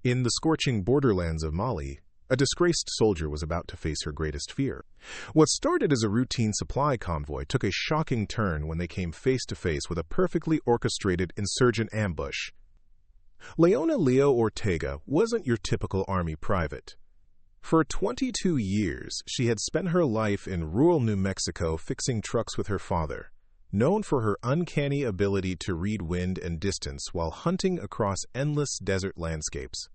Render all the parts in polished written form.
In the scorching borderlands of Mali, a disgraced soldier was about to face her greatest fear. What started as a routine supply convoy took a shocking turn when they came face to face with a perfectly orchestrated insurgent ambush. Leona Ortega wasn't your typical army private. For 22 years, she had spent her life in rural New Mexico fixing trucks with her father, known for her uncanny ability to read wind and distance while hunting across endless desert landscapes.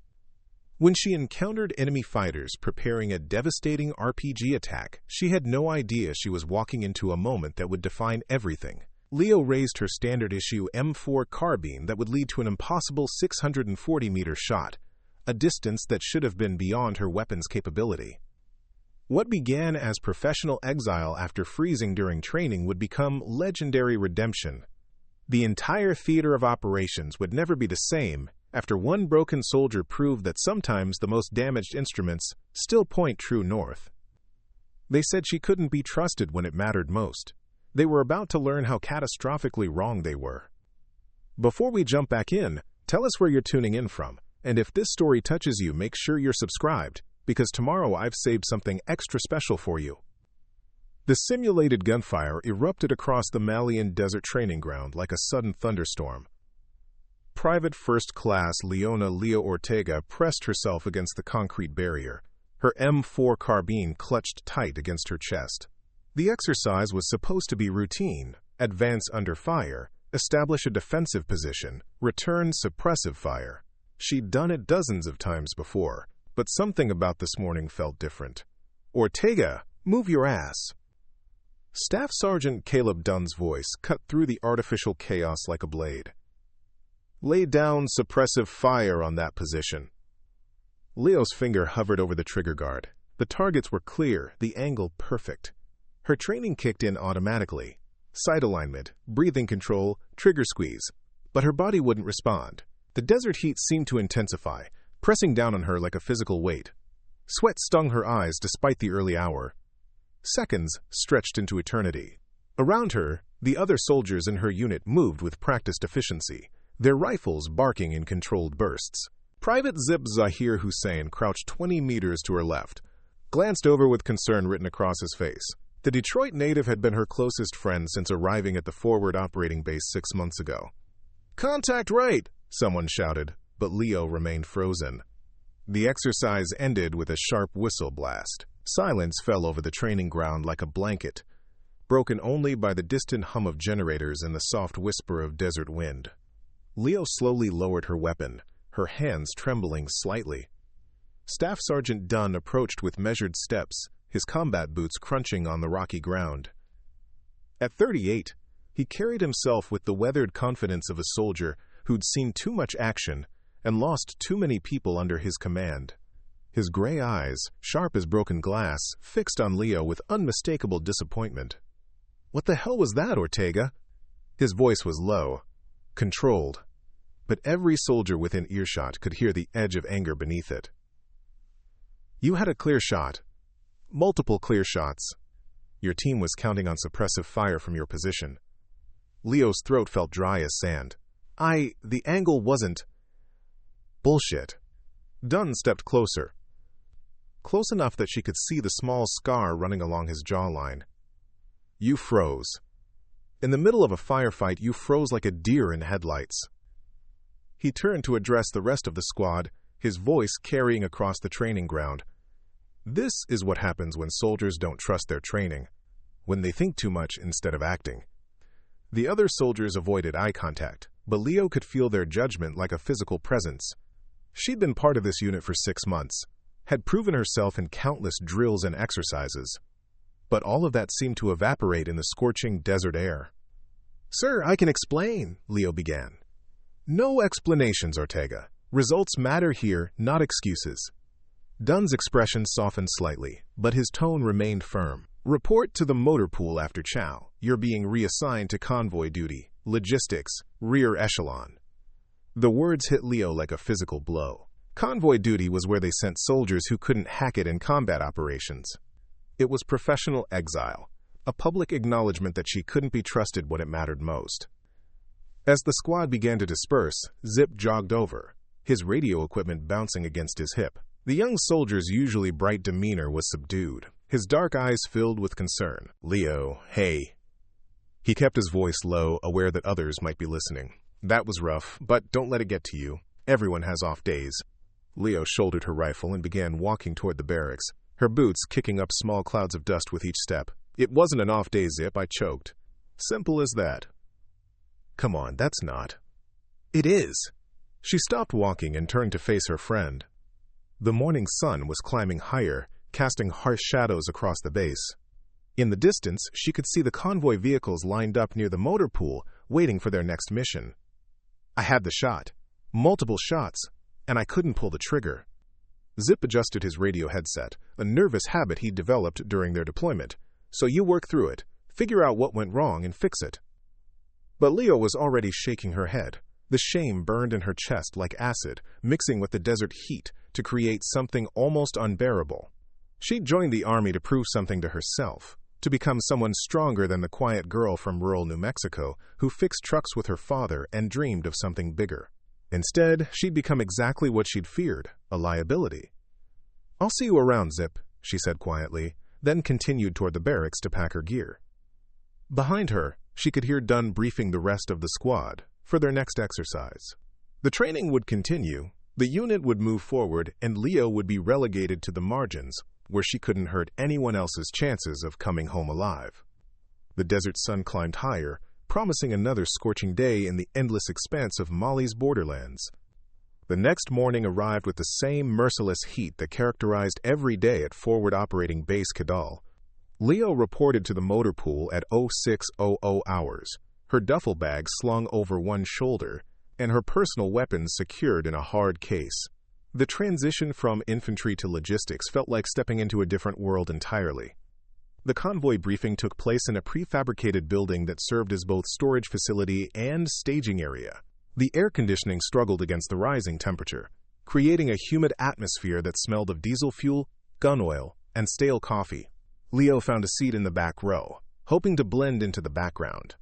When she encountered enemy fighters preparing a devastating RPG attack, she had no idea she was walking into a moment that would define everything. Leo raised her standard-issue M4 carbine that would lead to an impossible 640-meter shot, a distance that should have been beyond her weapon's capability. What began as professional exile after freezing during training would become legendary redemption. The entire theater of operations would never be the same after one broken soldier proved that sometimes the most damaged instruments still point true north. They said she couldn't be trusted when it mattered most. They were about to learn how catastrophically wrong they were. Before we jump back in, tell us where you're tuning in from, and if this story touches you, make sure you're subscribed, because tomorrow I've saved something extra special for you. The simulated gunfire erupted across the Malian desert training ground like a sudden thunderstorm. Private First Class Leona Ortega pressed herself against the concrete barrier, her M4 carbine clutched tight against her chest. The exercise was supposed to be routine: advance under fire, establish a defensive position, return suppressive fire. She'd done it dozens of times before, but something about this morning felt different. "Ortega, move your ass." Staff Sergeant Caleb Dunn's voice cut through the artificial chaos like a blade. "Lay down suppressive fire on that position." Leo's finger hovered over the trigger guard. The targets were clear, the angle perfect. Her training kicked in automatically. Sight alignment, breathing control, trigger squeeze. But her body wouldn't respond. The desert heat seemed to intensify, pressing down on her like a physical weight. Sweat stung her eyes despite the early hour. Seconds stretched into eternity. Around her, the other soldiers in her unit moved with practiced efficiency, their rifles barking in controlled bursts. Private Zip Zahir Hussein crouched 20 meters to her left, glanced over with concern written across his face. The Detroit native had been her closest friend since arriving at the forward operating base 6 months ago. "Contact right!" someone shouted, but Leo remained frozen. The exercise ended with a sharp whistle blast. Silence fell over the training ground like a blanket, broken only by the distant hum of generators and the soft whisper of desert wind. Leo slowly lowered her weapon, her hands trembling slightly. Staff Sergeant Dunn approached with measured steps, his combat boots crunching on the rocky ground. At 38, he carried himself with the weathered confidence of a soldier who'd seen too much action and lost too many people under his command. His gray eyes, sharp as broken glass, fixed on Leo with unmistakable disappointment. "What the hell was that, Ortega?" His voice was low, controlled, but every soldier within earshot could hear the edge of anger beneath it. "You had a clear shot. Multiple clear shots. Your team was counting on suppressive fire from your position." Leo's throat felt dry as sand. The angle wasn't." "Bullshit." Dunn stepped closer. Close enough that she could see the small scar running along his jawline. "You froze. In the middle of a firefight, you froze like a deer in headlights." He turned to address the rest of the squad, his voice carrying across the training ground. "This is what happens when soldiers don't trust their training, when they think too much instead of acting." The other soldiers avoided eye contact, but Leo could feel their judgment like a physical presence. She'd been part of this unit for 6 months, had proven herself in countless drills and exercises. But all of that seemed to evaporate in the scorching desert air. "Sir, I can explain," Leo began. "No explanations, Ortega. Results matter here, not excuses." Dunn's expression softened slightly, but his tone remained firm. "Report to the motor pool after chow. You're being reassigned to convoy duty, logistics, rear echelon." The words hit Leo like a physical blow. Convoy duty was where they sent soldiers who couldn't hack it in combat operations. It was professional exile, a public acknowledgement that she couldn't be trusted when it mattered most. As the squad began to disperse, Zip jogged over, his radio equipment bouncing against his hip. The young soldier's usually bright demeanor was subdued, his dark eyes filled with concern. "Leo, hey." He kept his voice low, aware that others might be listening. "That was rough, but don't let it get to you. Everyone has off days." Leo shouldered her rifle and began walking toward the barracks, her boots kicking up small clouds of dust with each step. "It wasn't an off day, Zip," I choked. "Simple as that." "Come on, that's not." "It is." She stopped walking and turned to face her friend. The morning sun was climbing higher, casting harsh shadows across the base. In the distance, she could see the convoy vehicles lined up near the motor pool, waiting for their next mission. I had the shot. Multiple shots, and I couldn't pull the trigger. Zip adjusted his radio headset, a nervous habit he'd developed during their deployment. "So you work through it, figure out what went wrong, and fix it." But Leo was already shaking her head. The shame burned in her chest like acid, mixing with the desert heat to create something almost unbearable. She'd joined the army to prove something to herself, to become someone stronger than the quiet girl from rural New Mexico who fixed trucks with her father and dreamed of something bigger. Instead, she'd become exactly what she'd feared, a liability. "I'll see you around, Zip," she said quietly, then continued toward the barracks to pack her gear. Behind her, she could hear Dunn briefing the rest of the squad for their next exercise. The training would continue, the unit would move forward, and Leo would be relegated to the margins, where she couldn't hurt anyone else's chances of coming home alive. The desert sun climbed higher, promising another scorching day in the endless expanse of Mali's borderlands. The next morning arrived with the same merciless heat that characterized every day at Forward Operating Base Kadal. Leo reported to the motor pool at 0600 hours, her duffel bag slung over one shoulder, and her personal weapons secured in a hard case. The transition from infantry to logistics felt like stepping into a different world entirely. The convoy briefing took place in a prefabricated building that served as both storage facility and staging area. The air conditioning struggled against the rising temperature, creating a humid atmosphere that smelled of diesel fuel, gun oil, and stale coffee. Leo found a seat in the back row, hoping to blend into the background.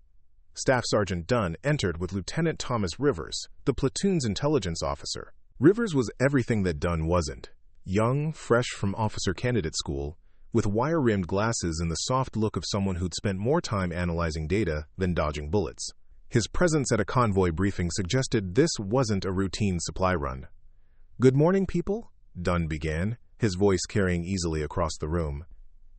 Staff Sergeant Dunn entered with Lieutenant Thomas Rivers, the platoon's intelligence officer. Rivers was everything that Dunn wasn't. Young, fresh from officer candidate school, with wire-rimmed glasses and the soft look of someone who'd spent more time analyzing data than dodging bullets. His presence at a convoy briefing suggested this wasn't a routine supply run. "Good morning, people," Dunn began, his voice carrying easily across the room.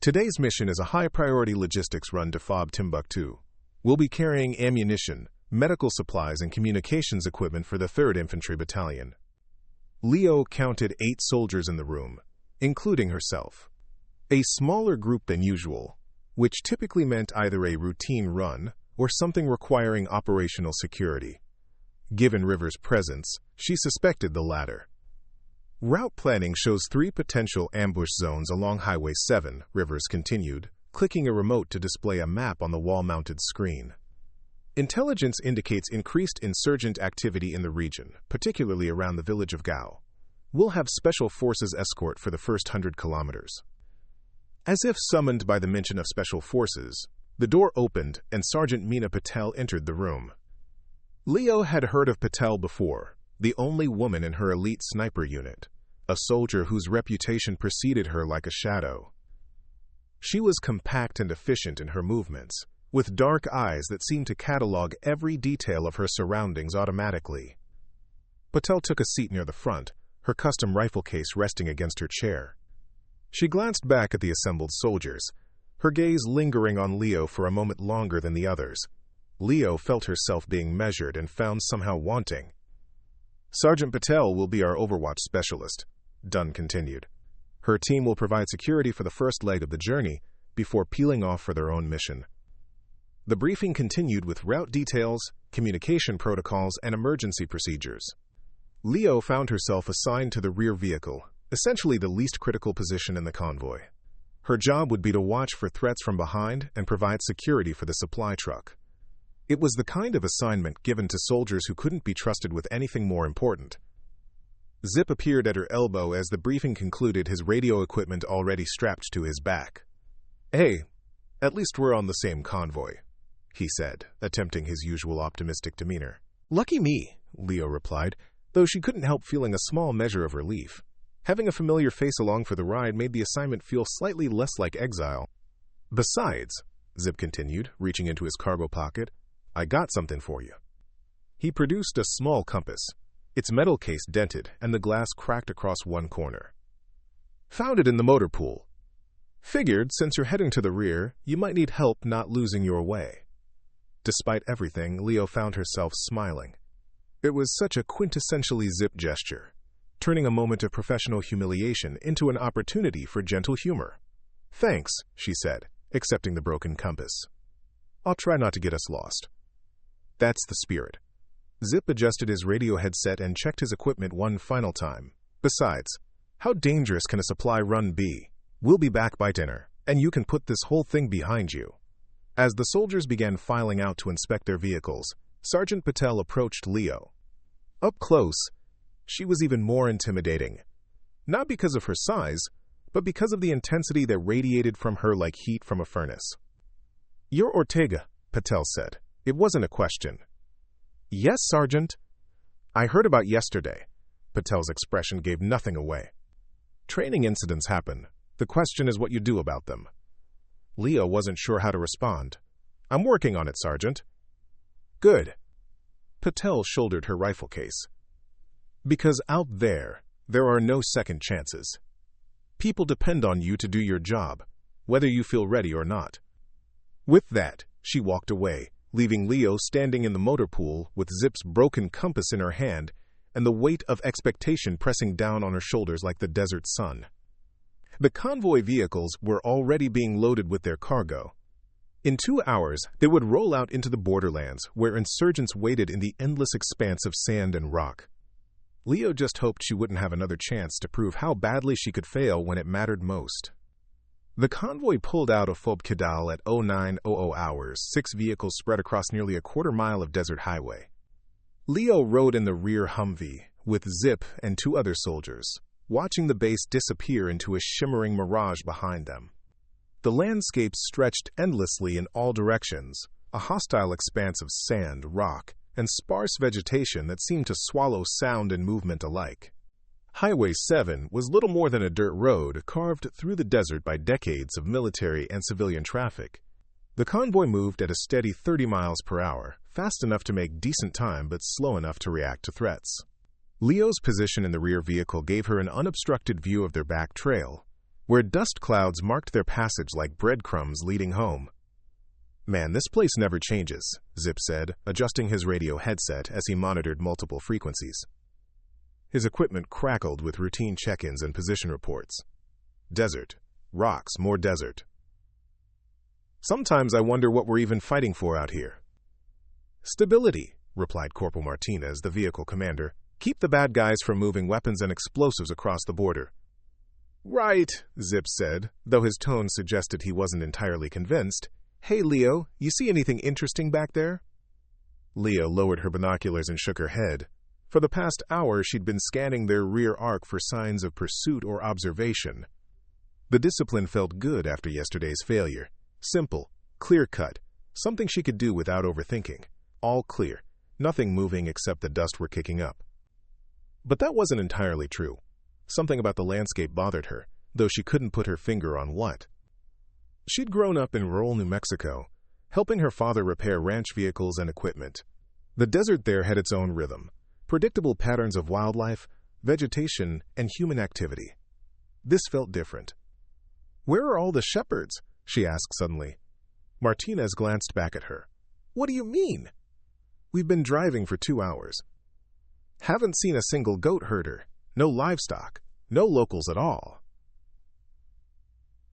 "Today's mission is a high-priority logistics run to FOB Timbuktu. We'll be carrying ammunition, medical supplies, and communications equipment for the 3rd Infantry Battalion." Leo counted 8 soldiers in the room, including herself. A smaller group than usual, which typically meant either a routine run or something requiring operational security. Given Rivers' presence, she suspected the latter. "Route planning shows 3 potential ambush zones along Highway 7, Rivers continued, clicking a remote to display a map on the wall-mounted screen. "Intelligence indicates increased insurgent activity in the region, particularly around the village of Gao. We'll have special forces escort for the first 100 kilometers." As if summoned by the mention of special forces, the door opened and Sergeant Meena Patel entered the room. Leo had heard of Patel before, the only woman in her elite sniper unit, a soldier whose reputation preceded her like a shadow. She was compact and efficient in her movements, with dark eyes that seemed to catalog every detail of her surroundings automatically. Patel took a seat near the front, her custom rifle case resting against her chair. She glanced back at the assembled soldiers, her gaze lingering on Leo for a moment longer than the others. Leo felt herself being measured and found somehow wanting. "Sergeant Patel will be our Overwatch specialist," Dunn continued. "Her team will provide security for the first leg of the journey before peeling off for their own mission." The briefing continued with route details, communication protocols, and emergency procedures. Leo found herself assigned to the rear vehicle, essentially the least critical position in the convoy. Her job would be to watch for threats from behind and provide security for the supply truck. It was the kind of assignment given to soldiers who couldn't be trusted with anything more important. Zip appeared at her elbow as the briefing concluded, his radio equipment already strapped to his back. "Hey, at least we're on the same convoy," he said, attempting his usual optimistic demeanor. "Lucky me," Leo replied, though she couldn't help feeling a small measure of relief. Having a familiar face along for the ride made the assignment feel slightly less like exile. "Besides," Zip continued, reaching into his cargo pocket, "I got something for you." He produced a small compass, its metal case dented and the glass cracked across one corner. "Found it in the motor pool. Figured, since you're heading to the rear, you might need help not losing your way." Despite everything, Leo found herself smiling. It was such a quintessentially Zip gesture, turning a moment of professional humiliation into an opportunity for gentle humor. "Thanks," she said, accepting the broken compass. "I'll try not to get us lost." "That's the spirit." Zip adjusted his radio headset and checked his equipment one final time. "Besides, how dangerous can a supply run be? We'll be back by dinner, and you can put this whole thing behind you." As the soldiers began filing out to inspect their vehicles, Sergeant Patel approached Leo. Up close, she was even more intimidating. Not because of her size, but because of the intensity that radiated from her like heat from a furnace. "You're Ortega," Patel said. It wasn't a question. "Yes, Sergeant." "I heard about yesterday." Patel's expression gave nothing away. "Training incidents happen. The question is what you do about them." Leo wasn't sure how to respond. "I'm working on it, Sergeant." "Good." Patel shouldered her rifle case. "Because out there are no second chances. People depend on you to do your job, whether you feel ready or not." With that, she walked away, leaving Leo standing in the motor pool with Zip's broken compass in her hand and the weight of expectation pressing down on her shoulders like the desert sun. The convoy vehicles were already being loaded with their cargo. In 2 hours, they would roll out into the borderlands, where insurgents waited in the endless expanse of sand and rock. Leo just hoped she wouldn't have another chance to prove how badly she could fail when it mattered most. The convoy pulled out of Fob Kidal at 09:00 hours, 6 vehicles spread across nearly a quarter-mile of desert highway. Leo rode in the rear Humvee, with Zip and 2 other soldiers, watching the base disappear into a shimmering mirage behind them. The landscape stretched endlessly in all directions, a hostile expanse of sand, rock, and sparse vegetation that seemed to swallow sound and movement alike. Highway 7 was little more than a dirt road carved through the desert by decades of military and civilian traffic. The convoy moved at a steady 30 miles per hour, fast enough to make decent time but slow enough to react to threats. Leo's position in the rear vehicle gave her an unobstructed view of their back trail, where dust clouds marked their passage like breadcrumbs leading home. "Man, this place never changes," Zip said, adjusting his radio headset as he monitored multiple frequencies. His equipment crackled with routine check-ins and position reports. Desert. Rocks, more desert. "Sometimes I wonder what we're even fighting for out here." "Stability," replied Corporal Martinez, the vehicle commander. "Keep the bad guys from moving weapons and explosives across the border." "Right," Zip said, though his tone suggested he wasn't entirely convinced. "Hey, Leo, you see anything interesting back there?" Leo lowered her binoculars and shook her head. For the past hour, she'd been scanning their rear arc for signs of pursuit or observation. The discipline felt good after yesterday's failure. Simple, clear-cut, something she could do without overthinking. All clear, nothing moving except the dust we're kicking up. But that wasn't entirely true. Something about the landscape bothered her, though she couldn't put her finger on what. She'd grown up in rural New Mexico, helping her father repair ranch vehicles and equipment. The desert there had its own rhythm, predictable patterns of wildlife, vegetation, and human activity. This felt different. "Where are all the shepherds?" she asked suddenly. Martinez glanced back at her. "What do you mean?" "We've been driving for 2 hours. Haven't seen a single goat herder, no livestock, no locals at all."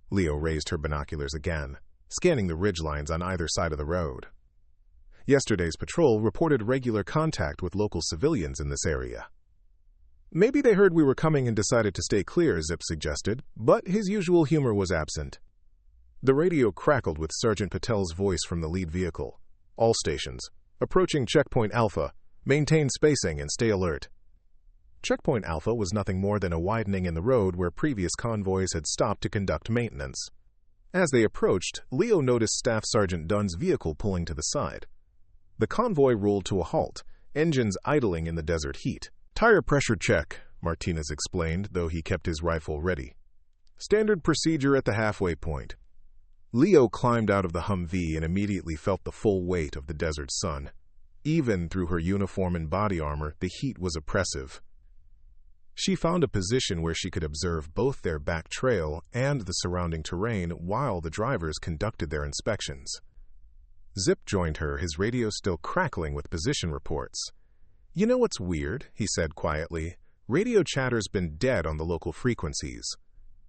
Leo raised her binoculars again, scanning the ridgelines on either side of the road. Yesterday's patrol reported regular contact with local civilians in this area. "Maybe they heard we were coming and decided to stay clear," Zip suggested, but his usual humor was absent. The radio crackled with Sergeant Patel's voice from the lead vehicle. "All stations. Approaching Checkpoint Alpha. Maintain spacing and stay alert." Checkpoint Alpha was nothing more than a widening in the road where previous convoys had stopped to conduct maintenance. As they approached, Leo noticed Staff Sergeant Dunn's vehicle pulling to the side. The convoy rolled to a halt, engines idling in the desert heat. Tire pressure check, Martinez explained, though he kept his rifle ready. Standard procedure at the halfway point. Leo climbed out of the Humvee and immediately felt the full weight of the desert sun. Even through her uniform and body armor, the heat was oppressive. She found a position where she could observe both their back trail and the surrounding terrain while the drivers conducted their inspections. Zip joined her, his radio still crackling with position reports. "You know what's weird?" he said quietly. "Radio chatter's been dead on the local frequencies.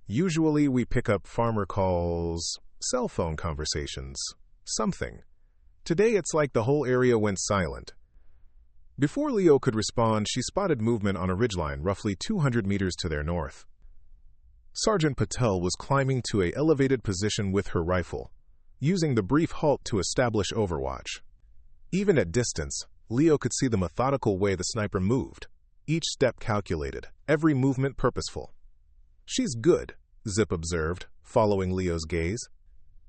Usually we pick up farmer calls, cell phone conversations, something. Today it's like the whole area went silent." Before Leo could respond, she spotted movement on a ridgeline roughly 200 meters to their north. Sergeant Patel was climbing to an elevated position with her rifle, using the brief halt to establish overwatch. Even at distance, Leo could see the methodical way the sniper moved, each step calculated, every movement purposeful. "She's good," Zip observed, following Leo's gaze.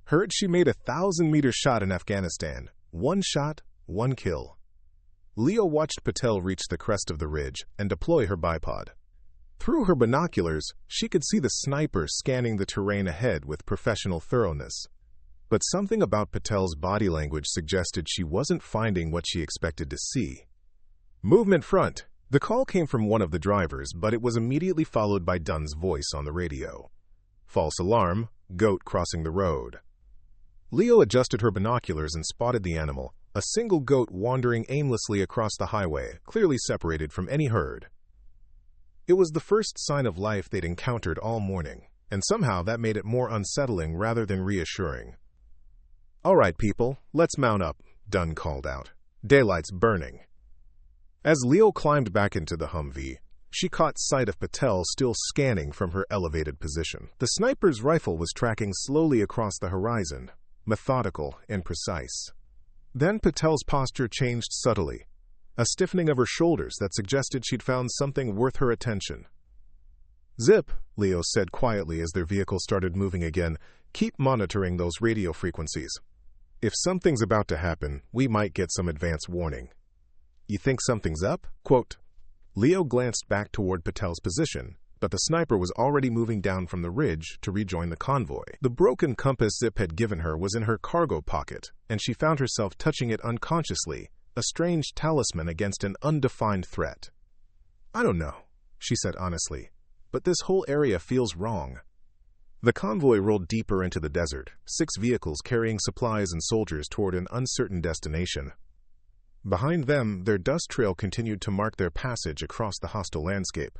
"Heard she made a 1,000-meter shot in Afghanistan. One shot, one kill." Leo watched Patel reach the crest of the ridge and deploy her bipod. Through her binoculars, she could see the sniper scanning the terrain ahead with professional thoroughness. But something about Patel's body language suggested she wasn't finding what she expected to see. "Movement front." The call came from one of the drivers, but it was immediately followed by Dunn's voice on the radio. "False alarm, goat crossing the road." Leo adjusted her binoculars and spotted the animal, a single goat wandering aimlessly across the highway, clearly separated from any herd. It was the first sign of life they'd encountered all morning, and somehow that made it more unsettling rather than reassuring. "All right, people, let's mount up," Dunn called out. "Daylight's burning." As Leo climbed back into the Humvee, she caught sight of Patel still scanning from her elevated position. The sniper's rifle was tracking slowly across the horizon, methodical and precise. Then Patel's posture changed subtly, a stiffening of her shoulders that suggested she'd found something worth her attention. "Zip," Leo said quietly as their vehicle started moving again, "keep monitoring those radio frequencies. If something's about to happen, we might get some advance warning." "You think something's up?" Quote. Leo glanced back toward Patel's position, but the sniper was already moving down from the ridge to rejoin the convoy. The broken compass Zip had given her was in her cargo pocket, and she found herself touching it unconsciously, a strange talisman against an undefined threat. "I don't know," she said honestly, "but this whole area feels wrong." The convoy rolled deeper into the desert, 6 vehicles carrying supplies and soldiers toward an uncertain destination. Behind them, their dust trail continued to mark their passage across the hostile landscape.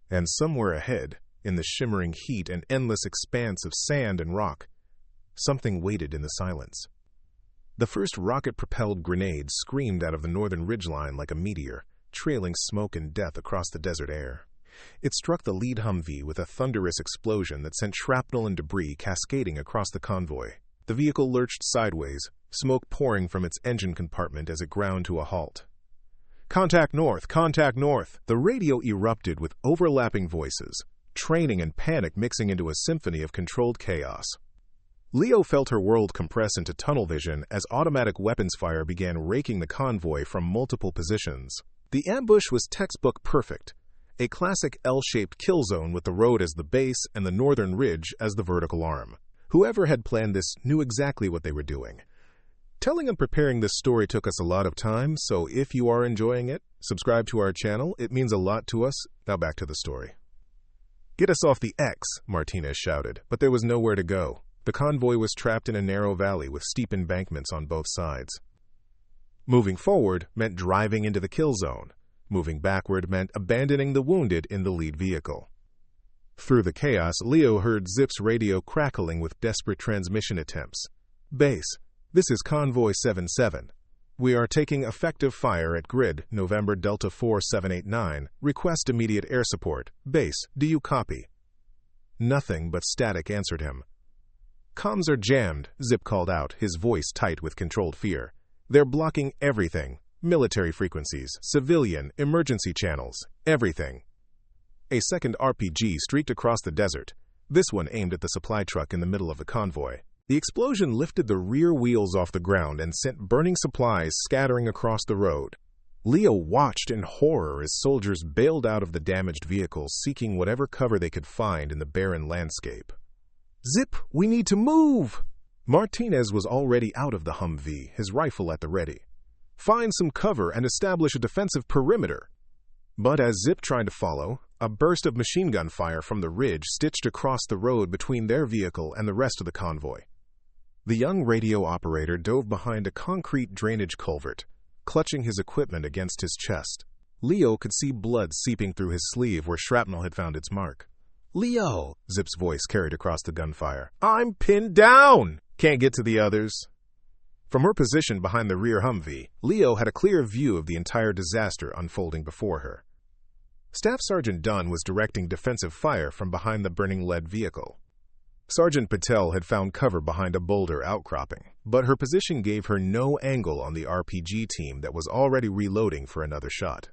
And somewhere ahead, in the shimmering heat and endless expanse of sand and rock, something waited in the silence. The first rocket-propelled grenade screamed out of the northern ridgeline like a meteor, trailing smoke and death across the desert air. It struck the lead Humvee with a thunderous explosion that sent shrapnel and debris cascading across the convoy. The vehicle lurched sideways, smoke pouring from its engine compartment as it ground to a halt. "Contact north! Contact north!" The radio erupted with overlapping voices, training and panic mixing into a symphony of controlled chaos. Leo felt her world compress into tunnel vision as automatic weapons fire began raking the convoy from multiple positions. The ambush was textbook perfect, a classic L-shaped kill zone with the road as the base and the northern ridge as the vertical arm. Whoever had planned this knew exactly what they were doing. Telling and preparing this story took us a lot of time, so if you are enjoying it, subscribe to our channel. It means a lot to us. Now back to the story. "Get us off the X," Martinez shouted, but there was nowhere to go. The convoy was trapped in a narrow valley with steep embankments on both sides. Moving forward meant driving into the kill zone. Moving backward meant abandoning the wounded in the lead vehicle. Through the chaos, Leo heard Zip's radio crackling with desperate transmission attempts. "Base, this is Convoy 77. We are taking effective fire at grid November Delta 4789. Request immediate air support. Base, do you copy?" Nothing but static answered him. "Comms are jammed," Zip called out, his voice tight with controlled fear. "They're blocking everything. Military frequencies, civilian, emergency channels, everything." A second RPG streaked across the desert, this one aimed at the supply truck in the middle of the convoy. The explosion lifted the rear wheels off the ground and sent burning supplies scattering across the road. Leo watched in horror as soldiers bailed out of the damaged vehicles, seeking whatever cover they could find in the barren landscape. "Zip, we need to move!" Martinez was already out of the Humvee, his rifle at the ready. "Find some cover and establish a defensive perimeter." But as Zip tried to follow, a burst of machine gun fire from the ridge stitched across the road between their vehicle and the rest of the convoy. The young radio operator dove behind a concrete drainage culvert, clutching his equipment against his chest. Leo could see blood seeping through his sleeve where shrapnel had found its mark. "Leo!" Zip's voice carried across the gunfire. "I'm pinned down! Can't get to the others." From her position behind the rear Humvee, Leo had a clear view of the entire disaster unfolding before her. Staff Sergeant Dunn was directing defensive fire from behind the burning lead vehicle. Sergeant Patel had found cover behind a boulder outcropping, but her position gave her no angle on the RPG team that was already reloading for another shot.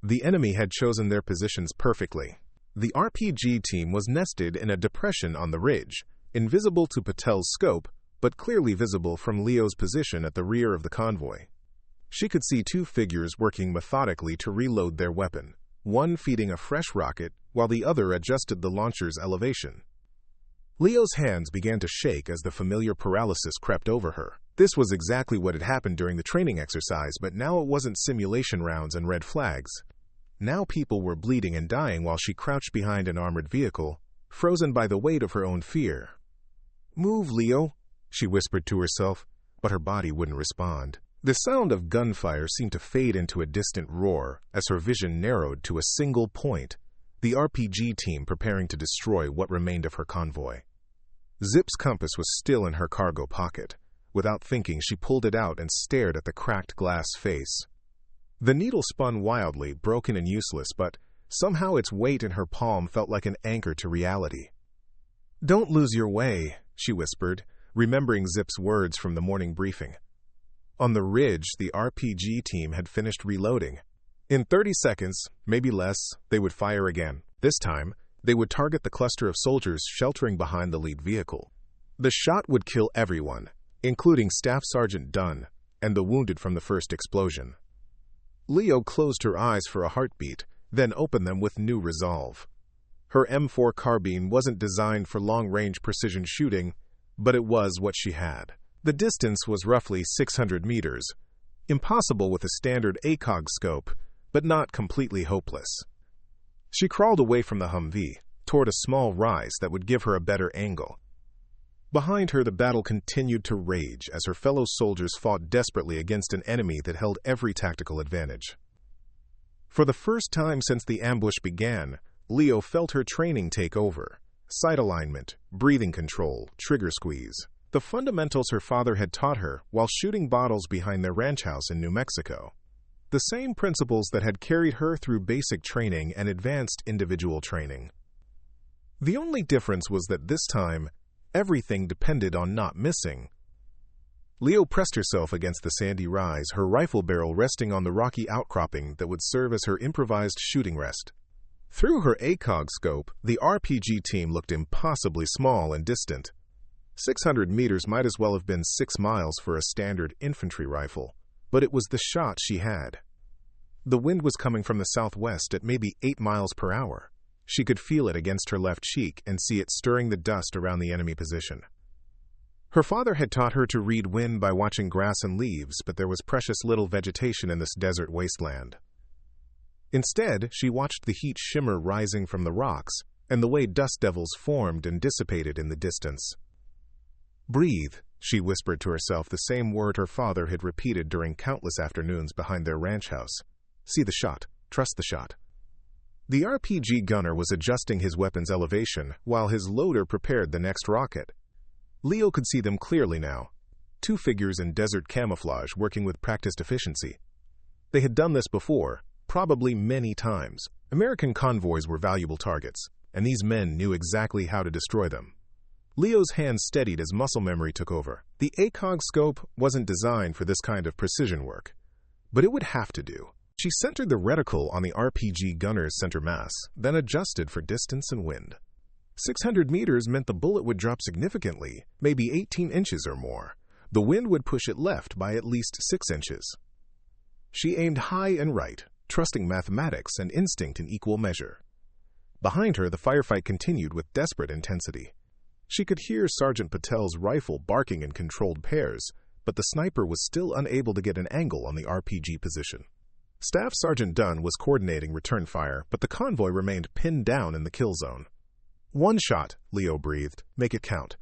The enemy had chosen their positions perfectly. The RPG team was nested in a depression on the ridge, invisible to Patel's scope, but clearly visible from Leo's position at the rear of the convoy. She could see two figures working methodically to reload their weapon, one feeding a fresh rocket while the other adjusted the launcher's elevation. Leo's hands began to shake as the familiar paralysis crept over her. This was exactly what had happened during the training exercise, but now it wasn't simulation rounds and red flags. Now people were bleeding and dying while she crouched behind an armored vehicle, frozen by the weight of her own fear. "Move, Leo," she whispered to herself, but her body wouldn't respond. The sound of gunfire seemed to fade into a distant roar as her vision narrowed to a single point, the RPG team preparing to destroy what remained of her convoy. Zip's compass was still in her cargo pocket. Without thinking, she pulled it out and stared at the cracked glass face. The needle spun wildly, broken and useless, but somehow its weight in her palm felt like an anchor to reality. "Don't lose your way," she whispered, remembering Zip's words from the morning briefing. On the ridge, the RPG team had finished reloading. In 30 seconds, maybe less, they would fire again. This time, they would target the cluster of soldiers sheltering behind the lead vehicle. The shot would kill everyone, including Staff Sergeant Dunn and the wounded from the first explosion. Leo closed her eyes for a heartbeat, then opened them with new resolve. Her M4 carbine wasn't designed for long-range precision shooting, but it was what she had. The distance was roughly 600 meters, impossible with a standard ACOG scope, but not completely hopeless. She crawled away from the Humvee, toward a small rise that would give her a better angle. Behind her, the battle continued to rage as her fellow soldiers fought desperately against an enemy that held every tactical advantage. For the first time since the ambush began, Leo felt her training take over. Sight alignment, breathing control, trigger squeeze. The fundamentals her father had taught her while shooting bottles behind their ranch house in New Mexico. The same principles that had carried her through basic training and advanced individual training. The only difference was that this time, everything depended on not missing. Leo pressed herself against the sandy rise, her rifle barrel resting on the rocky outcropping that would serve as her improvised shooting rest. Through her ACOG scope, the RPG team looked impossibly small and distant. 600 meters might as well have been 6 miles for a standard infantry rifle, but it was the shot she had. The wind was coming from the southwest at maybe 8 miles per hour. She could feel it against her left cheek and see it stirring the dust around the enemy position. Her father had taught her to read wind by watching grass and leaves, but there was precious little vegetation in this desert wasteland. Instead, she watched the heat shimmer rising from the rocks and the way dust devils formed and dissipated in the distance. "Breathe," she whispered to herself, the same word her father had repeated during countless afternoons behind their ranch house. "See the shot. Trust the shot." The RPG gunner was adjusting his weapon's elevation while his loader prepared the next rocket. Leo could see them clearly now. 2 figures in desert camouflage working with practiced efficiency. They had done this before, probably many times. American convoys were valuable targets, and these men knew exactly how to destroy them. Leo's hands steadied as muscle memory took over. The ACOG scope wasn't designed for this kind of precision work, but it would have to do. She centered the reticle on the RPG gunner's center mass, then adjusted for distance and wind. 600 meters meant the bullet would drop significantly, maybe 18 inches or more. The wind would push it left by at least 6 inches. She aimed high and right, trusting mathematics and instinct in equal measure. Behind her, the firefight continued with desperate intensity. She could hear Sergeant Patel's rifle barking in controlled pairs, but the sniper was still unable to get an angle on the RPG position. Staff Sergeant Dunn was coordinating return fire, but the convoy remained pinned down in the kill zone. "One shot," Leo breathed. "Make it count."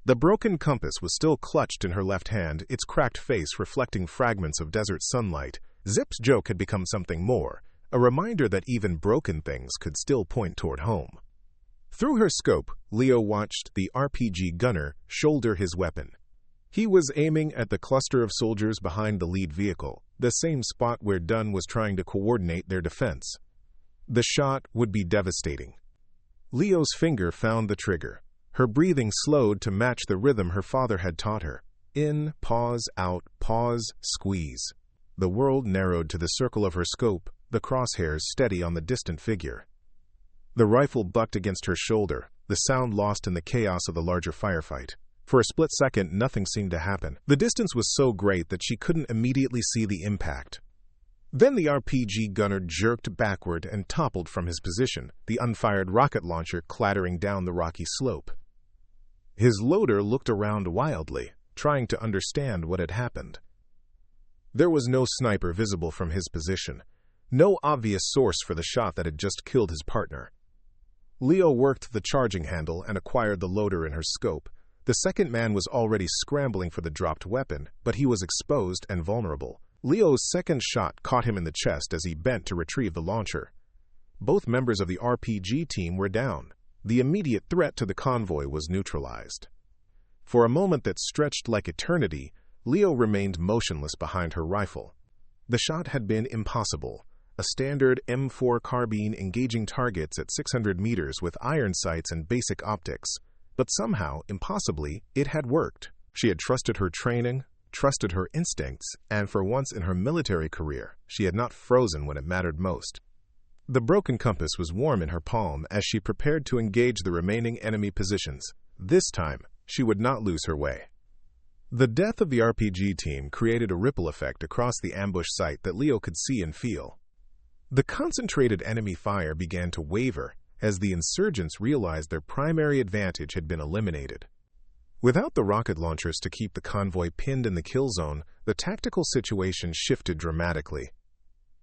The broken compass was still clutched in her left hand, its cracked face reflecting fragments of desert sunlight. Zip's joke had become something more, a reminder that even broken things could still point toward home. Through her scope, Leo watched the RPG gunner shoulder his weapon. He was aiming at the cluster of soldiers behind the lead vehicle, the same spot where Dunn was trying to coordinate their defense. The shot would be devastating. Leo's finger found the trigger. Her breathing slowed to match the rhythm her father had taught her. In, pause, out, pause, squeeze. The world narrowed to the circle of her scope, the crosshairs steady on the distant figure. The rifle bucked against her shoulder, the sound lost in the chaos of the larger firefight. For a split second, nothing seemed to happen. The distance was so great that she couldn't immediately see the impact. Then the RPG gunner jerked backward and toppled from his position, the unfired rocket launcher clattering down the rocky slope. His loader looked around wildly, trying to understand what had happened. There was no sniper visible from his position, no obvious source for the shot that had just killed his partner. Leo worked the charging handle and acquired the loader in her scope. The second man was already scrambling for the dropped weapon, but he was exposed and vulnerable. Leo's second shot caught him in the chest as he bent to retrieve the launcher. Both members of the RPG team were down. The immediate threat to the convoy was neutralized. For a moment that stretched like eternity, Leo remained motionless behind her rifle. The shot had been impossible. A standard M4 carbine engaging targets at 600 meters with iron sights and basic optics. But somehow, impossibly, it had worked. She had trusted her training, trusted her instincts, and for once in her military career, she had not frozen when it mattered most. The broken compass was warm in her palm as she prepared to engage the remaining enemy positions. This time, she would not lose her way. The death of the RPG team created a ripple effect across the ambush site that Leo could see and feel. The concentrated enemy fire began to waver as the insurgents realized their primary advantage had been eliminated. Without the rocket launchers to keep the convoy pinned in the kill zone, the tactical situation shifted dramatically.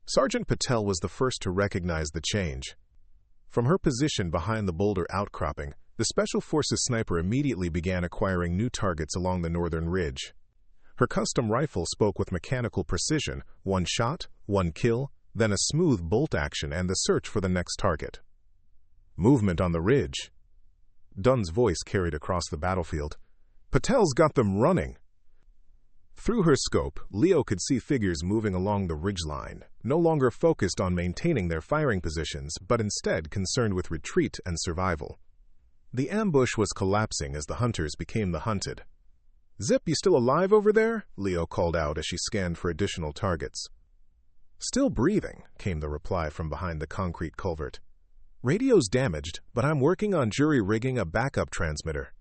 Sergeant Patel was the first to recognize the change. From her position behind the boulder outcropping, the Special Forces sniper immediately began acquiring new targets along the northern ridge. Her custom rifle spoke with mechanical precision, one shot, one kill, then a smooth bolt action and the search for the next target. Movement on the ridge. Dunn's voice carried across the battlefield. Patel's got them running. Through her scope, Leo could see figures moving along the ridgeline, no longer focused on maintaining their firing positions, but instead concerned with retreat and survival. The ambush was collapsing as the hunters became the hunted. "Zip, you still alive over there?" Leo called out as she scanned for additional targets. "Still breathing," came the reply from behind the concrete culvert. "Radio's damaged, but I'm working on jury-rigging a backup transmitter.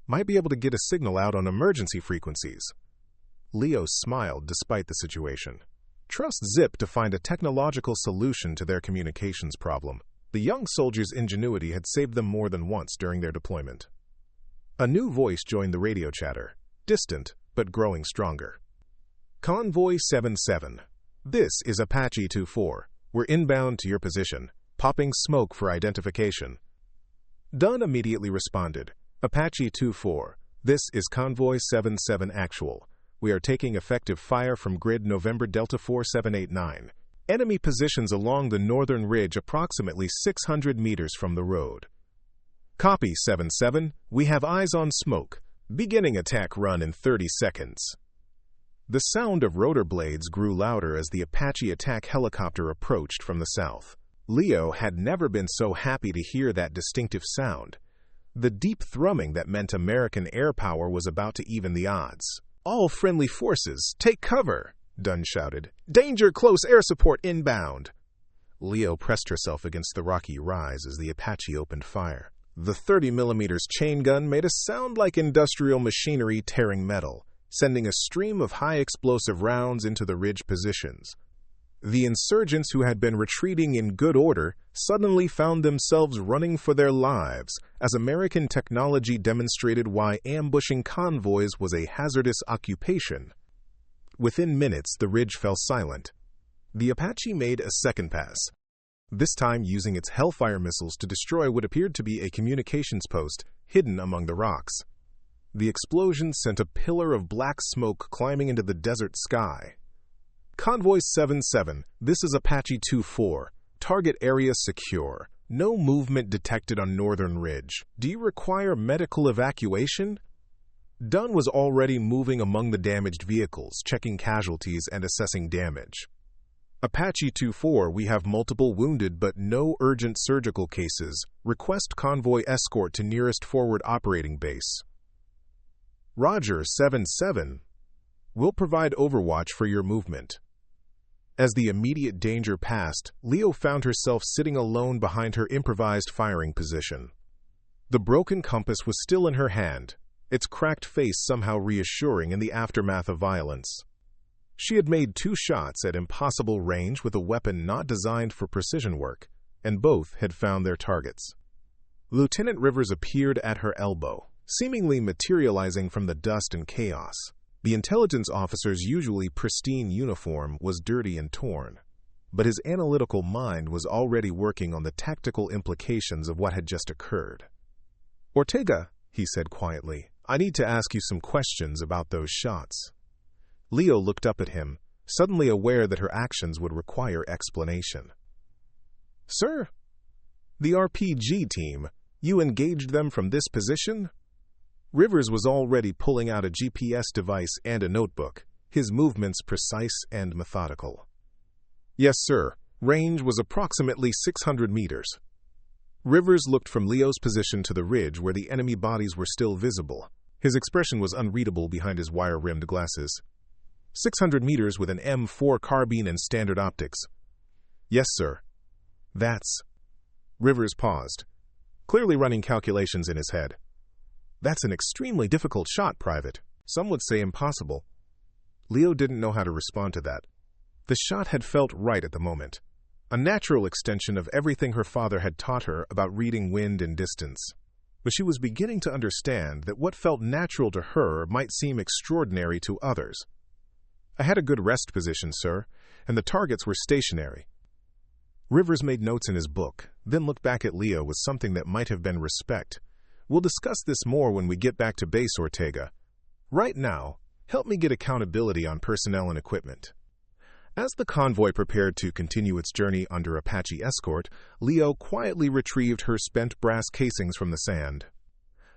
Might be able to get a signal out on emergency frequencies." Leo smiled despite the situation. Trust Zip to find a technological solution to their communications problem. The young soldiers' ingenuity had saved them more than once during their deployment. A new voice joined the radio chatter, distant but growing stronger. "Convoy 77. This is Apache 24. We're inbound to your position, popping smoke for identification." Dunn immediately responded, "Apache 24. This is Convoy 77 actual. We are taking effective fire from grid November Delta 4789. Enemy positions along the northern ridge approximately 600 meters from the road." "Copy, 77. We have eyes on smoke. Beginning attack run in 30 seconds." The sound of rotor blades grew louder as the Apache attack helicopter approached from the south. Leo had never been so happy to hear that distinctive sound. The deep thrumming that meant American air power was about to even the odds. "All friendly forces, take cover!" Dunn shouted. "Danger, close air support inbound!" Leo pressed herself against the rocky rise as the Apache opened fire. The 30mm chain gun made a sound like industrial machinery tearing metal. sending a stream of high-explosive rounds into the ridge positions. The insurgents who had been retreating in good order suddenly found themselves running for their lives as American technology demonstrated why ambushing convoys was a hazardous occupation. Within minutes, the ridge fell silent. The Apache made a second pass, this time using its Hellfire missiles to destroy what appeared to be a communications post hidden among the rocks. The explosion sent a pillar of black smoke climbing into the desert sky. Convoy 7-7, this is Apache 2-4. Target area secure. No movement detected on Northern Ridge. Do you require medical evacuation? Dunn was already moving among the damaged vehicles, checking casualties and assessing damage. Apache 2-4, we have multiple wounded but no urgent surgical cases. Request convoy escort to nearest forward operating base. Roger, 7-7. We'll provide overwatch for your movement. As the immediate danger passed, Leo found herself sitting alone behind her improvised firing position. The broken compass was still in her hand, its cracked face somehow reassuring in the aftermath of violence. She had made 2 shots at impossible range with a weapon not designed for precision work, and both had found their targets. Lieutenant Rivers appeared at her elbow, seemingly materializing from the dust and chaos. The intelligence officer's usually pristine uniform was dirty and torn, but his analytical mind was already working on the tactical implications of what had just occurred. "Ortega," he said quietly, "I need to ask you some questions about those shots." Leo looked up at him, suddenly aware that her actions would require explanation. "Sir, the RPG team, you engaged them from this position?" Rivers was already pulling out a GPS device and a notebook, his movements precise and methodical. "Yes, sir. Range was approximately 600 meters. Rivers looked from Leo's position to the ridge where the enemy bodies were still visible. His expression was unreadable behind his wire-rimmed glasses. 600 meters with an M4 carbine and standard optics. "Yes, sir." "That's..." Rivers paused, clearly running calculations in his head. "That's an extremely difficult shot, Private. Some would say impossible." Leo didn't know how to respond to that. The shot had felt right at the moment, a natural extension of everything her father had taught her about reading wind and distance. But she was beginning to understand that what felt natural to her might seem extraordinary to others. "I had a good rest position, sir, and the targets were stationary." Rivers made notes in his book, then looked back at Leo with something that might have been respect. "We'll discuss this more when we get back to base, Ortega. Right now, help me get accountability on personnel and equipment." As the convoy prepared to continue its journey under Apache escort, Leo quietly retrieved her spent brass casings from the sand.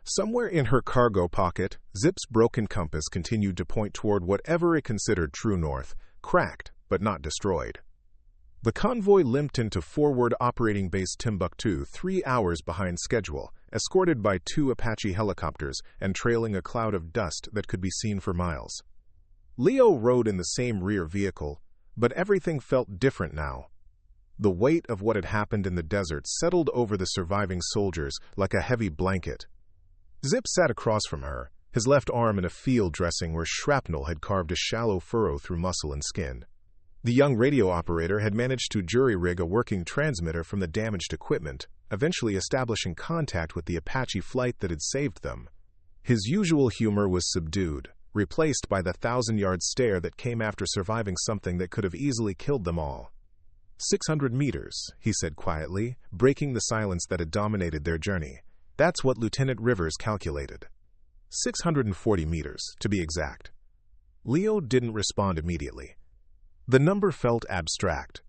Somewhere in her cargo pocket, Zip's broken compass continued to point toward whatever it considered true north, cracked but not destroyed. The convoy limped into forward operating base Timbuktu 3 hours behind schedule, escorted by 2 Apache helicopters and trailing a cloud of dust that could be seen for miles. Leo rode in the same rear vehicle, but everything felt different now. The weight of what had happened in the desert settled over the surviving soldiers like a heavy blanket. Zip sat across from her, his left arm in a field dressing where shrapnel had carved a shallow furrow through muscle and skin. The young radio operator had managed to jury-rig a working transmitter from the damaged equipment, eventually establishing contact with the Apache flight that had saved them. His usual humor was subdued, replaced by the 1,000-yard stare that came after surviving something that could have easily killed them all. 600 meters, he said quietly, breaking the silence that had dominated their journey. That's what Lieutenant Rivers calculated. 640 meters, to be exact. Leo didn't respond immediately. The number felt abstract,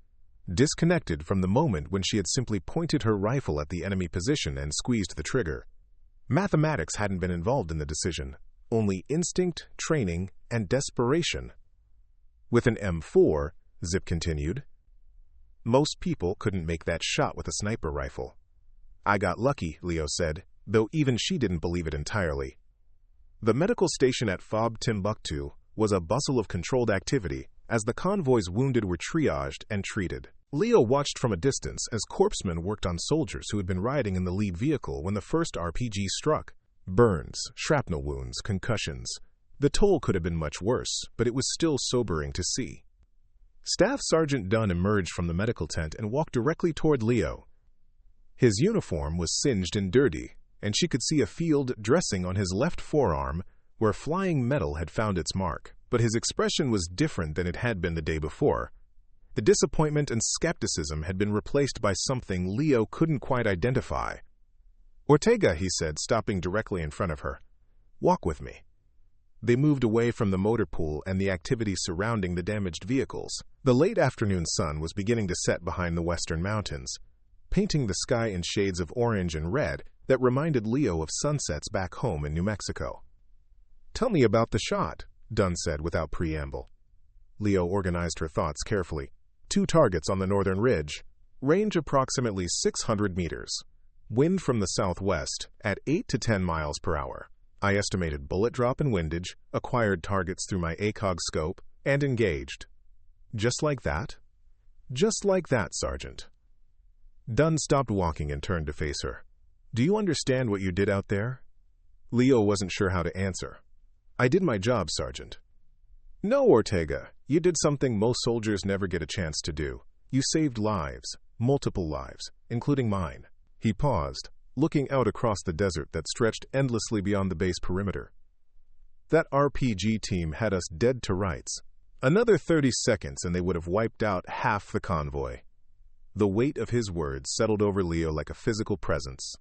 disconnected from the moment when she had simply pointed her rifle at the enemy position and squeezed the trigger. Mathematics hadn't been involved in the decision, only instinct, training, and desperation. With an M4, Zip continued, most people couldn't make that shot with a sniper rifle. "I got lucky," Leo said, though even she didn't believe it entirely. The medical station at FOB Timbuktu was a bustle of controlled activity as the convoy's wounded were triaged and treated. Leo watched from a distance as corpsmen worked on soldiers who had been riding in the lead vehicle when the first RPG struck. Burns, shrapnel wounds, concussions. The toll could have been much worse, but it was still sobering to see. Staff Sergeant Dunn emerged from the medical tent and walked directly toward Leo. His uniform was singed and dirty, and she could see a field dressing on his left forearm where flying metal had found its mark. But his expression was different than it had been the day before. The disappointment and skepticism had been replaced by something Leo couldn't quite identify. "Ortega," he said, stopping directly in front of her. "Walk with me." They moved away from the motor pool and the activity surrounding the damaged vehicles. The late afternoon sun was beginning to set behind the western mountains, painting the sky in shades of orange and red that reminded Leo of sunsets back home in New Mexico. "Tell me about the shot," Dunn said without preamble. Leo organized her thoughts carefully. 2 targets on the northern ridge, range approximately 600 meters. Wind from the southwest at 8 to 10 miles per hour. I estimated bullet drop and windage, acquired targets through my ACOG scope, and engaged. Just like that? Just like that, Sergeant. Dunn stopped walking and turned to face her. "Do you understand what you did out there?" Leo wasn't sure how to answer. "I did my job, Sergeant." "No, Ortega. You did something most soldiers never get a chance to do. You saved lives, multiple lives, including mine." He paused, looking out across the desert that stretched endlessly beyond the base perimeter. "That RPG team had us dead to rights. Another 30 seconds and they would have wiped out half the convoy." The weight of his words settled over Leo like a physical presence.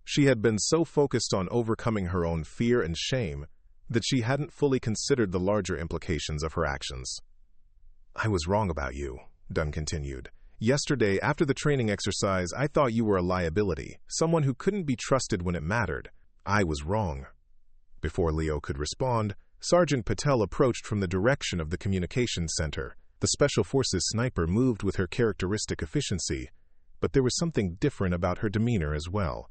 She had been so focused on overcoming her own fear and shame that she hadn't fully considered the larger implications of her actions. "I was wrong about you," Dunn continued. "Yesterday, after the training exercise, I thought you were a liability, someone who couldn't be trusted when it mattered. I was wrong." Before Leo could respond, Sergeant Patel approached from the direction of the communications center. The Special Forces sniper moved with her characteristic efficiency, but there was something different about her demeanor as well.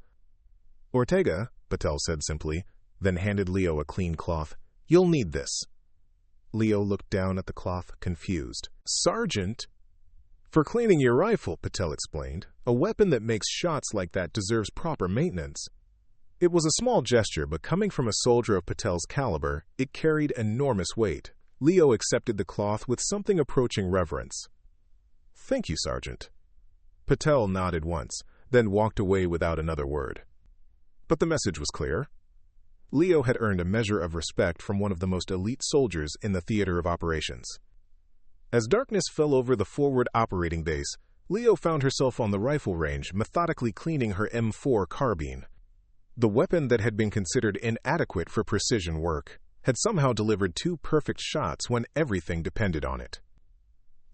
"Ortega," Patel said simply, then handed Leo a clean cloth. "You'll need this." Leo looked down at the cloth, confused. "Sergeant?" "For cleaning your rifle," Patel explained. "A weapon that makes shots like that deserves proper maintenance." It was a small gesture, but coming from a soldier of Patel's caliber, it carried enormous weight. Leo accepted the cloth with something approaching reverence. "Thank you, Sergeant." Patel nodded once, then walked away without another word. But the message was clear. Leo had earned a measure of respect from one of the most elite soldiers in the theater of operations. As darkness fell over the forward operating base, Leo found herself on the rifle range, methodically cleaning her M4 carbine. The weapon that had been considered inadequate for precision work had somehow delivered 2 perfect shots when everything depended on it.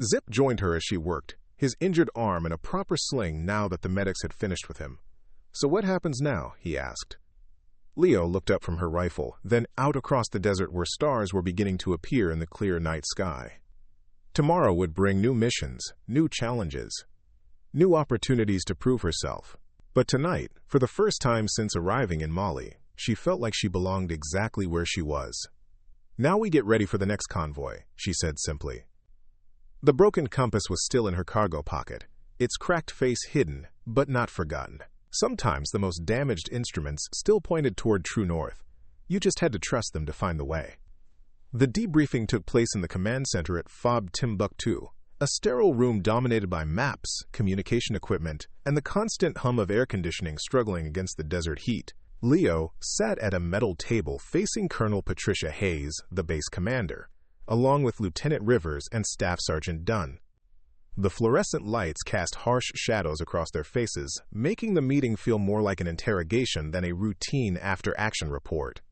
Zip joined her as she worked, his injured arm in a proper sling now that the medics had finished with him. "So what happens now?" he asked. Leo looked up from her rifle, then out across the desert where stars were beginning to appear in the clear night sky. Tomorrow would bring new missions, new challenges, new opportunities to prove herself. But tonight, for the first time since arriving in Mali, she felt like she belonged exactly where she was. "Now we get ready for the next convoy," she said simply. The broken compass was still in her cargo pocket, its cracked face hidden, but not forgotten. Sometimes the most damaged instruments still pointed toward true north. You just had to trust them to find the way. The debriefing took place in the command center at FOB Timbuktu, a sterile room dominated by maps, communication equipment, and the constant hum of air conditioning struggling against the desert heat. Leo sat at a metal table facing Colonel Patricia Hayes, the base commander, along with Lieutenant Rivers and Staff Sergeant Dunn. The fluorescent lights cast harsh shadows across their faces, making the meeting feel more like an interrogation than a routine after-action report.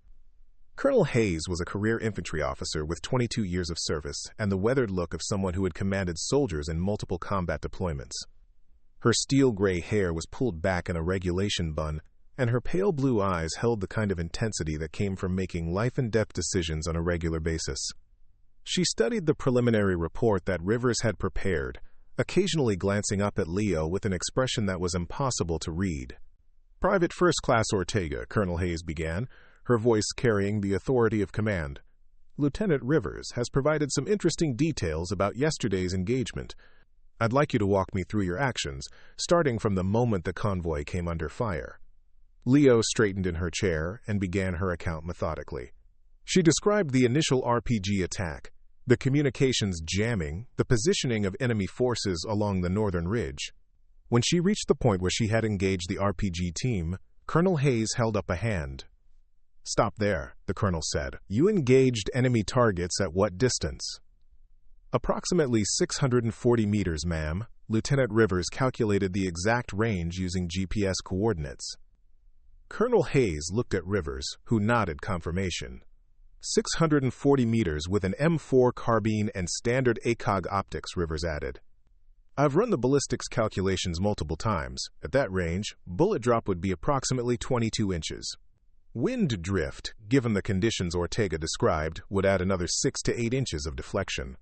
Colonel Hayes was a career infantry officer with 22 years of service and the weathered look of someone who had commanded soldiers in multiple combat deployments. Her steel-gray hair was pulled back in a regulation bun, and her pale blue eyes held the kind of intensity that came from making life-and-death decisions on a regular basis. She studied the preliminary report that Rivers had prepared, occasionally glancing up at Leo with an expression that was impossible to read. "Private First Class Ortega," Colonel Hayes began, her voice carrying the authority of command. "Lieutenant Rivers has provided some interesting details about yesterday's engagement. I'd like you to walk me through your actions, starting from the moment the convoy came under fire." Leo straightened in her chair and began her account methodically. She described the initial RPG attack, the communications jamming, the positioning of enemy forces along the northern ridge. When she reached the point where she had engaged the RPG team, Colonel Hayes held up a hand. "Stop there," the colonel said. "You engaged enemy targets at what distance?" "Approximately 640 meters, ma'am." Lieutenant Rivers calculated the exact range using GPS coordinates. Colonel Hayes looked at Rivers, who nodded confirmation. 640 meters with an M4 carbine and standard ACOG optics, Rivers added. "I've run the ballistics calculations multiple times. At that range, bullet drop would be approximately 22 inches. Wind drift, given the conditions Ortega described, would add another 6 to 8 inches of deflection."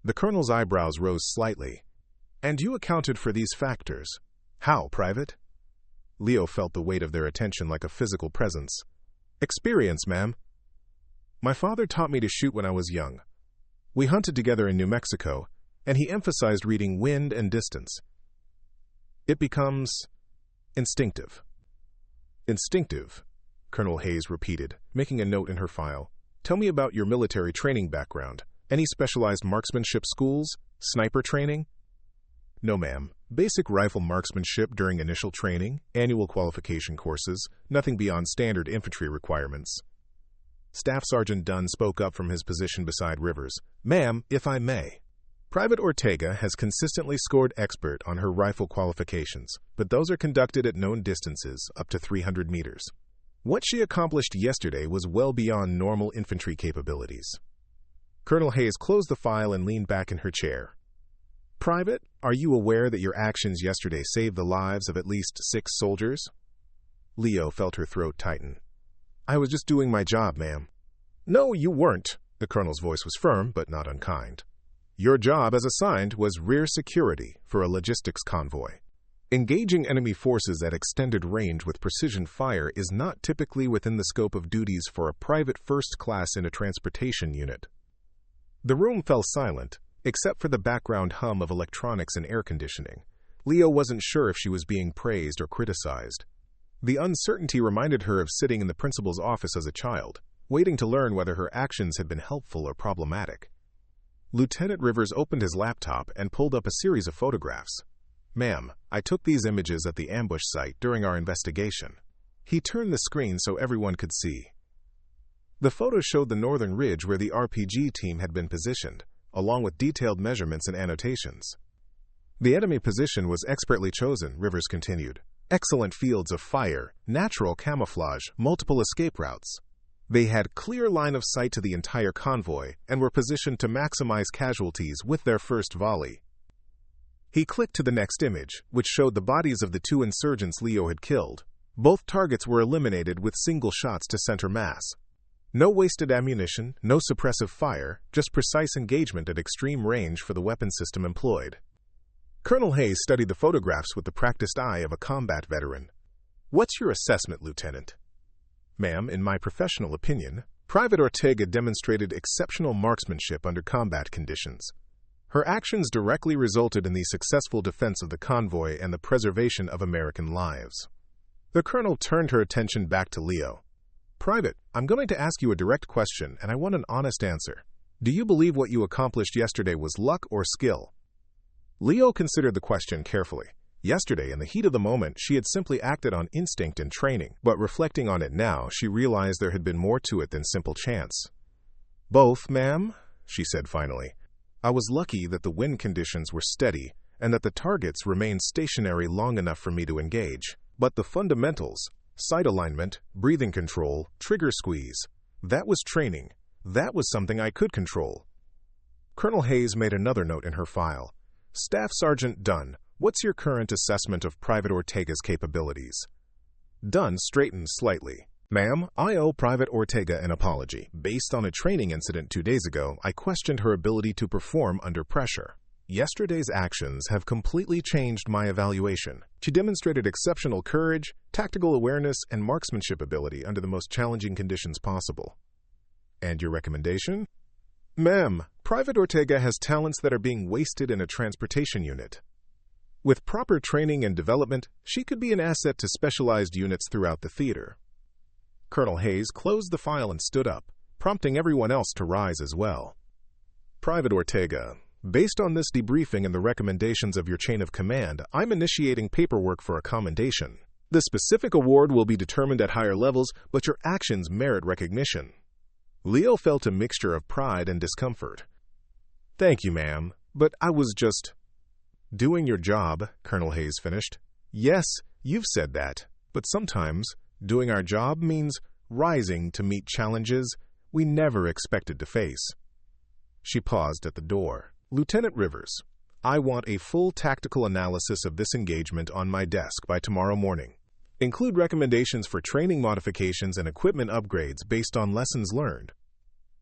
The colonel's eyebrows rose slightly. "And you accounted for these factors. How, Private?" Leo felt the weight of their attention like a physical presence. "Experience, ma'am. My father taught me to shoot when I was young. We hunted together in New Mexico, and he emphasized reading wind and distance. It becomes instinctive." "Instinctive," Colonel Hayes repeated, making a note in her file. "Tell me about your military training background. Any specialized marksmanship schools? Sniper training?" "No, ma'am. Basic rifle marksmanship during initial training, annual qualification courses, nothing beyond standard infantry requirements." Staff Sergeant Dunn spoke up from his position beside Rivers. "Ma'am, if I may. Private Ortega has consistently scored expert on her rifle qualifications, but those are conducted at known distances, up to 300 meters. What she accomplished yesterday was well beyond normal infantry capabilities." Colonel Hayes closed the file and leaned back in her chair. "Private, are you aware that your actions yesterday saved the lives of at least 6 soldiers?" Leo felt her throat tighten. "I was just doing my job, ma'am." "No, you weren't." The colonel's voice was firm, but not unkind. "Your job, as assigned, was rear security for a logistics convoy. Engaging enemy forces at extended range with precision fire is not typically within the scope of duties for a private first class in a transportation unit." The room fell silent, except for the background hum of electronics and air conditioning. Leo wasn't sure if she was being praised or criticized. The uncertainty reminded her of sitting in the principal's office as a child, waiting to learn whether her actions had been helpful or problematic. Lieutenant Rivers opened his laptop and pulled up a series of photographs. "Ma'am, I took these images at the ambush site during our investigation." He turned the screen so everyone could see. The photos showed the northern ridge where the RPG team had been positioned, along with detailed measurements and annotations. "The enemy position was expertly chosen," Rivers continued. "Excellent fields of fire, natural camouflage, multiple escape routes. They had clear line of sight to the entire convoy and were positioned to maximize casualties with their first volley." He clicked to the next image, which showed the bodies of the 2 insurgents Leo had killed. Both targets were eliminated with single shots to center mass. No wasted ammunition, no suppressive fire, just precise engagement at extreme range for the weapon system employed. Colonel Hayes studied the photographs with the practiced eye of a combat veteran. "What's your assessment, Lieutenant?" "Ma'am, in my professional opinion, Private Ortega demonstrated exceptional marksmanship under combat conditions. Her actions directly resulted in the successful defense of the convoy and the preservation of American lives." The colonel turned her attention back to Leo. "Private, I'm going to ask you a direct question, and I want an honest answer. Do you believe what you accomplished yesterday was luck or skill?" Leo considered the question carefully. Yesterday, in the heat of the moment, she had simply acted on instinct and training, but reflecting on it now, she realized there had been more to it than simple chance. "Both, ma'am," she said finally. "I was lucky that the wind conditions were steady and that the targets remained stationary long enough for me to engage. But the fundamentals, sight alignment, breathing control, trigger squeeze, that was training. That was something I could control." Colonel Hayes made another note in her file. "Staff Sergeant Dunn, what's your current assessment of Private Ortega's capabilities?" Dunn straightened slightly. "Ma'am, I owe Private Ortega an apology. Based on a training incident 2 days ago, I questioned her ability to perform under pressure. Yesterday's actions have completely changed my evaluation. She demonstrated exceptional courage, tactical awareness, and marksmanship ability under the most challenging conditions possible." "And your recommendation?" "Ma'am, Private Ortega has talents that are being wasted in a transportation unit. With proper training and development, she could be an asset to specialized units throughout the theater." Colonel Hayes closed the file and stood up. prompting everyone else to rise as well. Private Ortega, based on this debriefing and the recommendations of your chain of command, I'm initiating paperwork for a commendation. The specific award will be determined at higher levels, but your actions merit recognition. Leo felt a mixture of pride and discomfort. Thank you, ma'am, but I was just doing your job, Colonel Hayes finished. Yes, you've said that, but sometimes doing our job means rising to meet challenges we never expected to face. She paused at the door. Lieutenant Rivers, I want a full tactical analysis of this engagement on my desk by tomorrow morning. Include recommendations for training modifications and equipment upgrades based on lessons learned.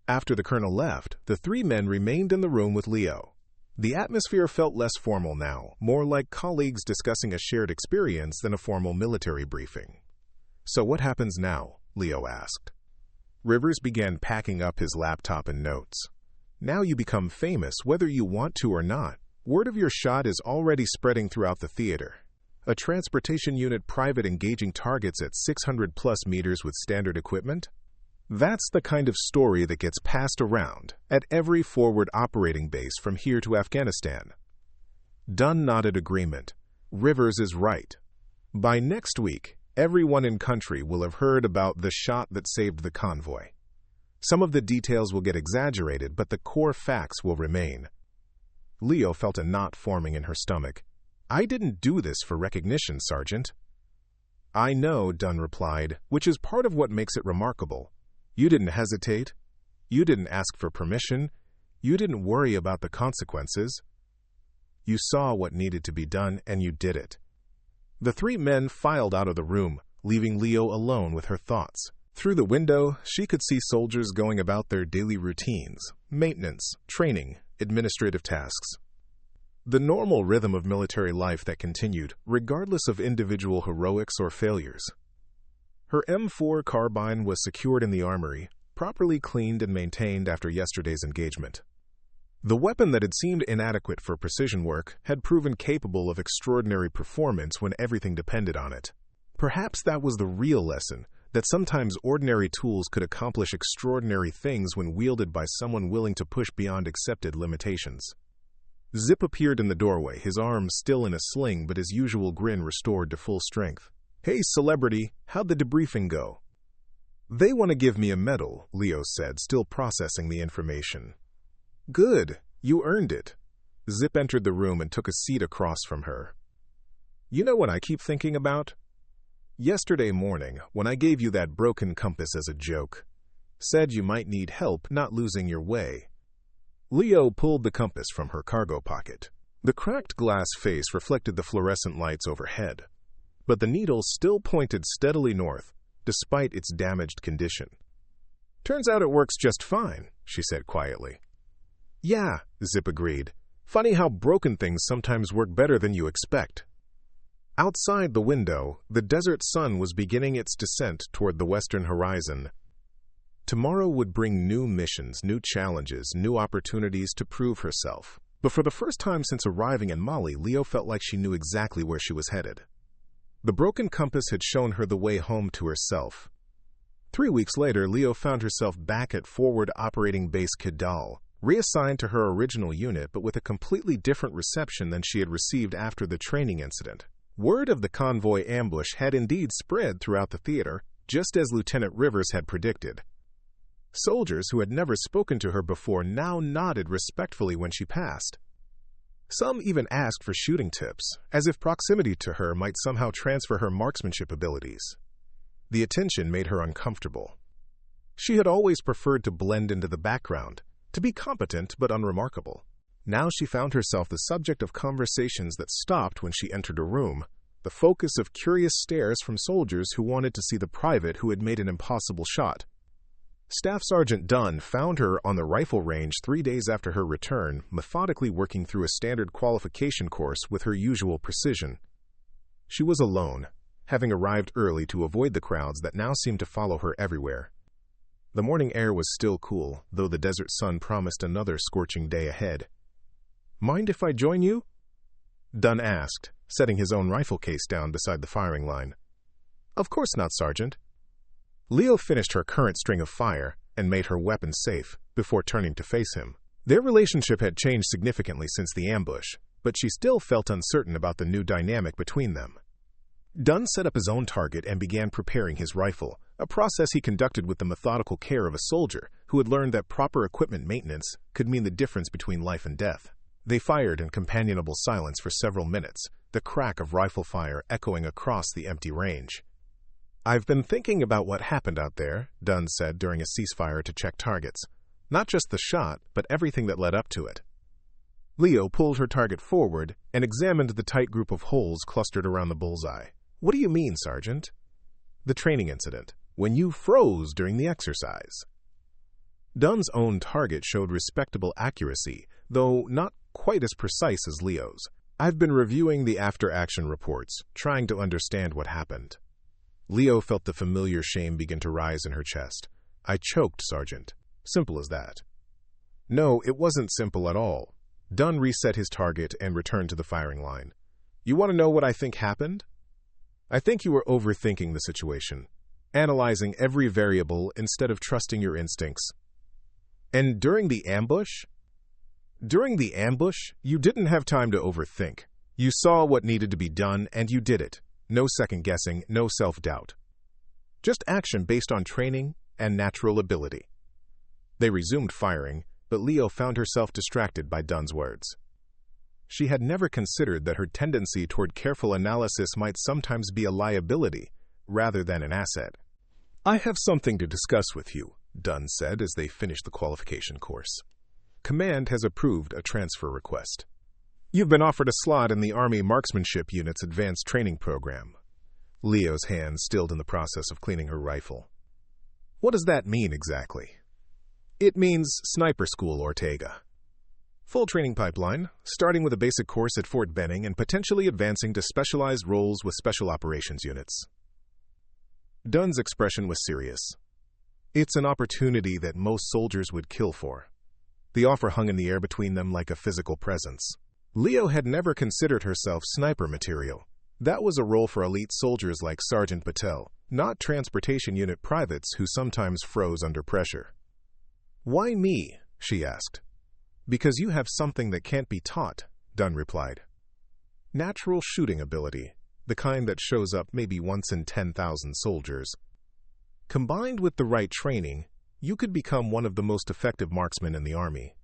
After the colonel left, the three men remained in the room with Leo. The atmosphere felt less formal now, more like colleagues discussing a shared experience than a formal military briefing. So what happens now? Leo asked. Rivers began packing up his laptop and notes. Now you become famous whether you want to or not. Word of your shot is already spreading throughout the theater. A transportation unit private engaging targets at 600+ meters with standard equipment? That's the kind of story that gets passed around at every forward operating base from here to Afghanistan. Dunn nodded agreement. Rivers is right. By next week, everyone in country will have heard about the shot that saved the convoy. Some of the details will get exaggerated, but the core facts will remain. Leo felt a knot forming in her stomach. I didn't do this for recognition, Sergeant. I know, Dunn replied, which is part of what makes it remarkable. You didn't hesitate. You didn't ask for permission. You didn't worry about the consequences. You saw what needed to be done, and you did it. The three men filed out of the room, leaving Leo alone with her thoughts. Through the window, she could see soldiers going about their daily routines, maintenance, training, administrative tasks. The normal rhythm of military life that continued, regardless of individual heroics or failures. Her M4 carbine was secured in the armory, properly cleaned and maintained after yesterday's engagement. The weapon that had seemed inadequate for precision work had proven capable of extraordinary performance when everything depended on it. Perhaps that was the real lesson, that sometimes ordinary tools could accomplish extraordinary things when wielded by someone willing to push beyond accepted limitations. Zip appeared in the doorway, his arm still in a sling but his usual grin restored to full strength. Hey, celebrity, how'd the debriefing go? They want to give me a medal, Leo said, still processing the information. Good, you earned it. Zip entered the room and took a seat across from her. You know what I keep thinking about? Yesterday morning, when I gave you that broken compass as a joke, said you might need help not losing your way. Leo pulled the compass from her cargo pocket. The cracked glass face reflected the fluorescent lights overhead, but the needle still pointed steadily north, despite its damaged condition. Turns out it works just fine, she said quietly. Yeah, Zip agreed. Funny how broken things sometimes work better than you expect. Outside the window, the desert sun was beginning its descent toward the western horizon. Tomorrow would bring new missions, new challenges, new opportunities to prove herself. But for the first time since arriving in Mali, Leo felt like she knew exactly where she was headed. The broken compass had shown her the way home to herself. 3 weeks later, Leo found herself back at Forward Operating Base Kidal, reassigned to her original unit but with a completely different reception than she had received after the training incident. Word of the convoy ambush had indeed spread throughout the theater, just as Lieutenant Rivers had predicted. Soldiers who had never spoken to her before now nodded respectfully when she passed. Some even asked for shooting tips, as if proximity to her might somehow transfer her marksmanship abilities. The attention made her uncomfortable. She had always preferred to blend into the background, to be competent but unremarkable. Now she found herself the subject of conversations that stopped when she entered a room, the focus of curious stares from soldiers who wanted to see the private who had made an impossible shot. Staff Sergeant Dunn found her on the rifle range 3 days after her return, methodically working through a standard qualification course with her usual precision. She was alone, having arrived early to avoid the crowds that now seemed to follow her everywhere. The morning air was still cool, though the desert sun promised another scorching day ahead. Mind if I join you? Dunn asked, setting his own rifle case down beside the firing line. Of course not, Sergeant. Leo finished her current string of fire, and made her weapon safe before turning to face him. Their relationship had changed significantly since the ambush, but she still felt uncertain about the new dynamic between them. Dunn set up his own target and began preparing his rifle, a process he conducted with the methodical care of a soldier who had learned that proper equipment maintenance could mean the difference between life and death. They fired in companionable silence for several minutes, the crack of rifle fire echoing across the empty range. "I've been thinking about what happened out there," Dunn said during a ceasefire to check targets. "Not just the shot, but everything that led up to it." Leo pulled her target forward and examined the tight group of holes clustered around the bullseye. "What do you mean, Sergeant?" "The training incident, when you froze during the exercise." Dunn's own target showed respectable accuracy, though not quite as precise as Leo's. "I've been reviewing the after-action reports, trying to understand what happened." Leo felt the familiar shame begin to rise in her chest. "I choked, Sergeant. Simple as that." No, it wasn't simple at all. Dunn reset his target and returned to the firing line. "You want to know what I think happened?" "I think you were overthinking the situation, analyzing every variable instead of trusting your instincts." "And during the ambush?" "During the ambush, you didn't have time to overthink. You saw what needed to be done, and you did it. No second-guessing, no self-doubt. Just action based on training and natural ability." They resumed firing, but Leo found herself distracted by Dunn's words. She had never considered that her tendency toward careful analysis might sometimes be a liability rather than an asset. "I have something to discuss with you," Dunn said as they finished the qualification course. "Command has approved a transfer request. You've been offered a slot in the Army Marksmanship Unit's Advanced Training Program." Leo's hand stilled in the process of cleaning her rifle. "What does that mean exactly?" "It means sniper school, Ortega. Full training pipeline, starting with a basic course at Fort Benning and potentially advancing to specialized roles with special operations units." Dunn's expression was serious. "It's an opportunity that most soldiers would kill for." The offer hung in the air between them like a physical presence. Leo had never considered herself sniper material. That was a role for elite soldiers like Sergeant Patel, not transportation unit privates who sometimes froze under pressure. "Why me?" she asked. "Because you have something that can't be taught," Dunn replied. "Natural shooting ability, the kind that shows up maybe once in 10,000 soldiers. Combined with the right training, you could become one of the most effective marksmen in the Army."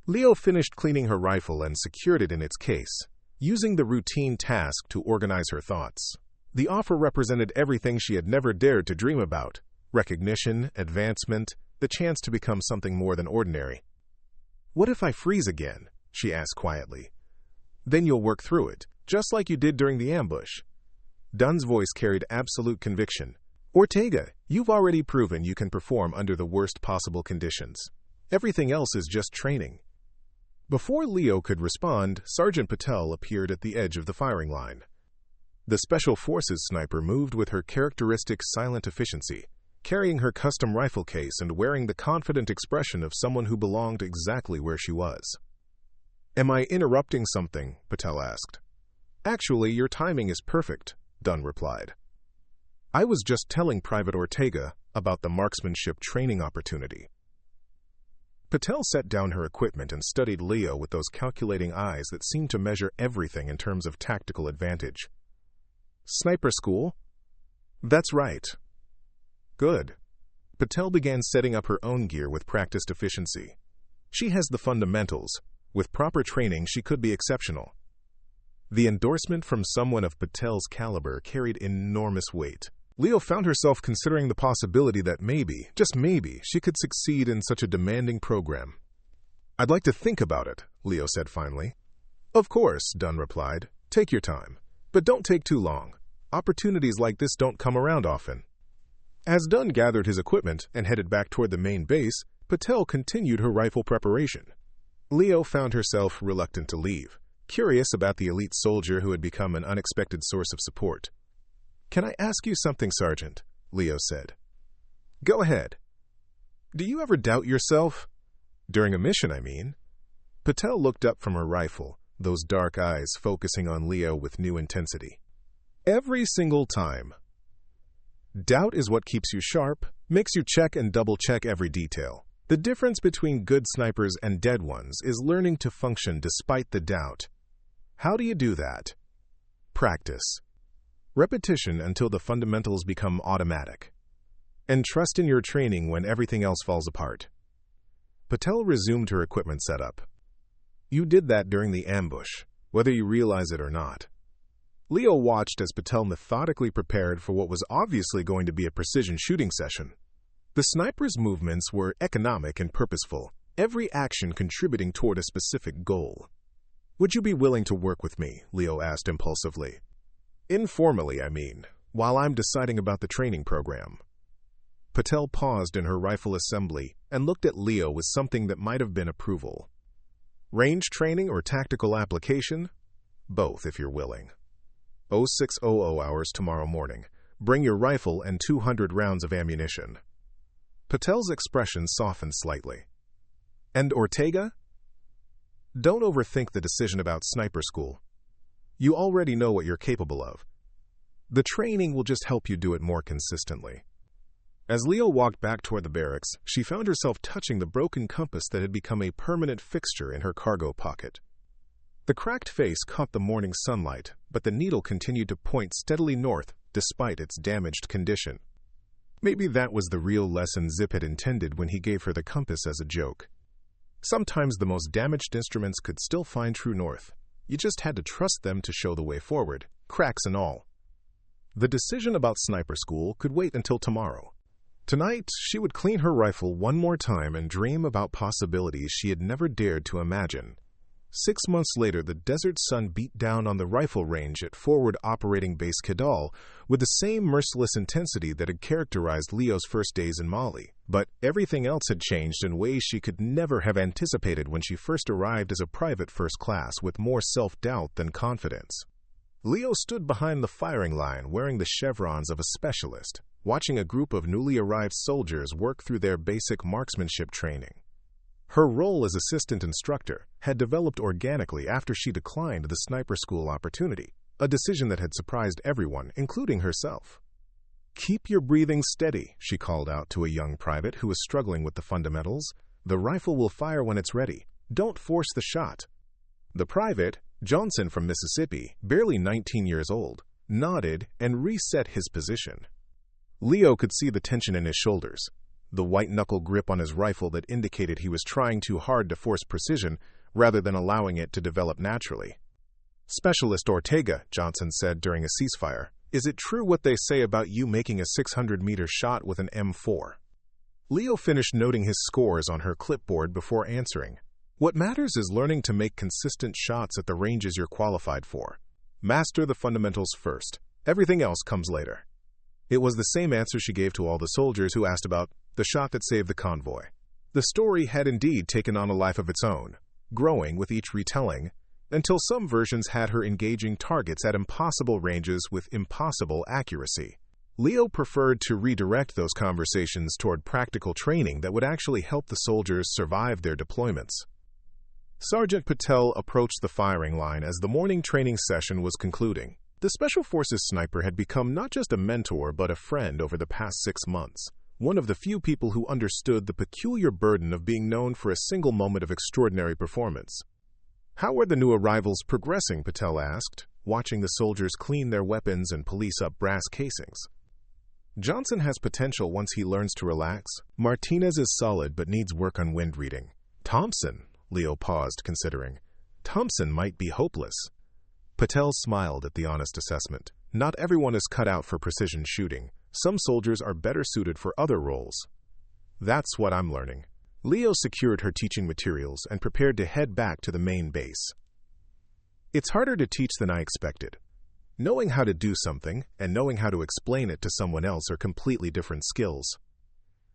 Leo finished cleaning her rifle and secured it in its case, using the routine task to organize her thoughts. The offer represented everything she had never dared to dream about: recognition, advancement, the chance to become something more than ordinary. "What if I freeze again?" she asked quietly. "Then you'll work through it, just like you did during the ambush." Dunn's voice carried absolute conviction. "Ortega, you've already proven you can perform under the worst possible conditions. Everything else is just training." Before Leo could respond, Sergeant Patel appeared at the edge of the firing line. The Special Forces sniper moved with her characteristic silent efficiency, carrying her custom rifle case and wearing the confident expression of someone who belonged exactly where she was. "Am I interrupting something?" Patel asked. "Actually, your timing is perfect," Dunn replied. "I was just telling Private Ortega about the marksmanship training opportunity." Patel set down her equipment and studied Leo with those calculating eyes that seemed to measure everything in terms of tactical advantage. "Sniper school?" "That's right." "Good." Patel began setting up her own gear with practiced efficiency. "She has the fundamentals. With proper training, she could be exceptional." The endorsement from someone of Patel's caliber carried enormous weight. Leo found herself considering the possibility that maybe, just maybe, she could succeed in such a demanding program. "I'd like to think about it," Leo said finally. "Of course," Dunn replied. "Take your time. But don't take too long. Opportunities like this don't come around often." As Dunn gathered his equipment and headed back toward the main base, Patel continued her rifle preparation. Leo found herself reluctant to leave, curious about the elite soldier who had become an unexpected source of support. "Can I ask you something, Sergeant?" Leo said. "Go ahead." "Do you ever doubt yourself? During a mission, I mean." Patel looked up from her rifle, those dark eyes focusing on Leo with new intensity. "Every single time. Doubt is what keeps you sharp, Makes you check and double-check every detail. The difference between good snipers and dead ones is learning to function despite the doubt. How do you do that? Practice. Repetition until the fundamentals become automatic. And trust in your training when everything else falls apart. Patel resumed her equipment setup. You did that during the ambush, whether you realize it or not. Leo watched as Patel methodically prepared for what was obviously going to be a precision shooting session. The sniper's movements were economic and purposeful, every action contributing toward a specific goal. Would you be willing to work with me? Leo asked impulsively. Informally, I mean, while I'm deciding about the training program. Patel paused in her rifle assembly and looked at Leo with something that might have been approval. Range training or tactical application? Both, if you're willing. 0600 hours tomorrow morning. Bring your rifle and 200 rounds of ammunition. Patel's expression softened slightly. And Ortega? Don't overthink the decision about sniper school. You already know what you're capable of. The training will just help you do it more consistently. As Leo walked back toward the barracks, she found herself touching the broken compass that had become a permanent fixture in her cargo pocket. The cracked face caught the morning sunlight, but the needle continued to point steadily north despite its damaged condition. Maybe that was the real lesson Zip had intended when he gave her the compass as a joke. Sometimes the most damaged instruments could still find true north. You just had to trust them to show the way forward, cracks and all. The decision about sniper school could wait until tomorrow. Tonight, she would clean her rifle one more time and dream about possibilities she had never dared to imagine. 6 months later, the desert sun beat down on the rifle range at Forward Operating Base Kidal with the same merciless intensity that had characterized Leo's first days in Mali. But everything else had changed in ways she could never have anticipated when she first arrived as a private first class with more self-doubt than confidence. Leo stood behind the firing line wearing the chevrons of a specialist, watching a group of newly arrived soldiers work through their basic marksmanship training. Her role as assistant instructor had developed organically after she declined the sniper school opportunity, a decision that had surprised everyone, including herself. "Keep your breathing steady," she called out to a young private who was struggling with the fundamentals. "The rifle will fire when it's ready. Don't force the shot." The private, Johnson from Mississippi, barely 19 years old, nodded and reset his position. Leo could see the tension in his shoulders, the white-knuckle grip on his rifle that indicated he was trying too hard to force precision rather than allowing it to develop naturally. "Specialist Ortega," Johnson said during a ceasefire, "is it true what they say about you making a 600-meter shot with an M4? Leo finished noting his scores on her clipboard before answering. "What matters is learning to make consistent shots at the ranges you're qualified for. Master the fundamentals first. Everything else comes later." It was the same answer she gave to all the soldiers who asked about the shot that saved the convoy. The story had indeed taken on a life of its own, growing with each retelling, until some versions had her engaging targets at impossible ranges with impossible accuracy. Leo preferred to redirect those conversations toward practical training that would actually help the soldiers survive their deployments. Sergeant Patel approached the firing line as the morning training session was concluding. The Special Forces sniper had become not just a mentor but a friend over the past 6 months, one of the few people who understood the peculiar burden of being known for a single moment of extraordinary performance. "How are the new arrivals progressing?" Patel asked, watching the soldiers clean their weapons and police up brass casings. "Johnson has potential once he learns to relax. Martinez is solid but needs work on wind reading. Thompson," Leo paused, considering. "Thompson might be hopeless." Patel smiled at the honest assessment. "Not everyone is cut out for precision shooting. Some soldiers are better suited for other roles." "That's what I'm learning." Leo secured her teaching materials and prepared to head back to the main base. "It's harder to teach than I expected. Knowing how to do something and knowing how to explain it to someone else are completely different skills."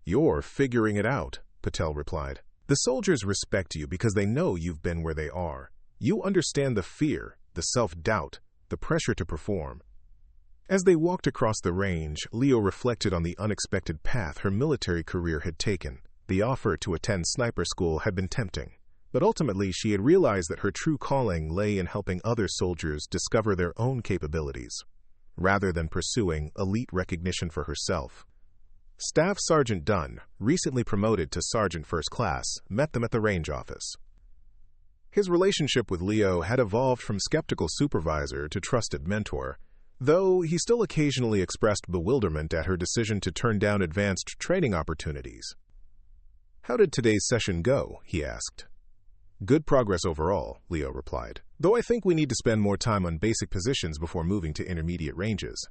"You're figuring it out," Patel replied. "The soldiers respect you because they know you've been where they are. You understand the fear, the self-doubt, the pressure to perform." As they walked across the range, Leo reflected on the unexpected path her military career had taken. The offer to attend sniper school had been tempting, but ultimately she had realized that her true calling lay in helping other soldiers discover their own capabilities, rather than pursuing elite recognition for herself. Staff Sergeant Dunn, recently promoted to Sergeant First Class, met them at the range office. His relationship with Leo had evolved from skeptical supervisor to trusted mentor, though he still occasionally expressed bewilderment at her decision to turn down advanced training opportunities. "How did today's session go?" he asked. "Good progress overall," Leo replied, "though I think we need to spend more time on basic positions before moving to intermediate ranges."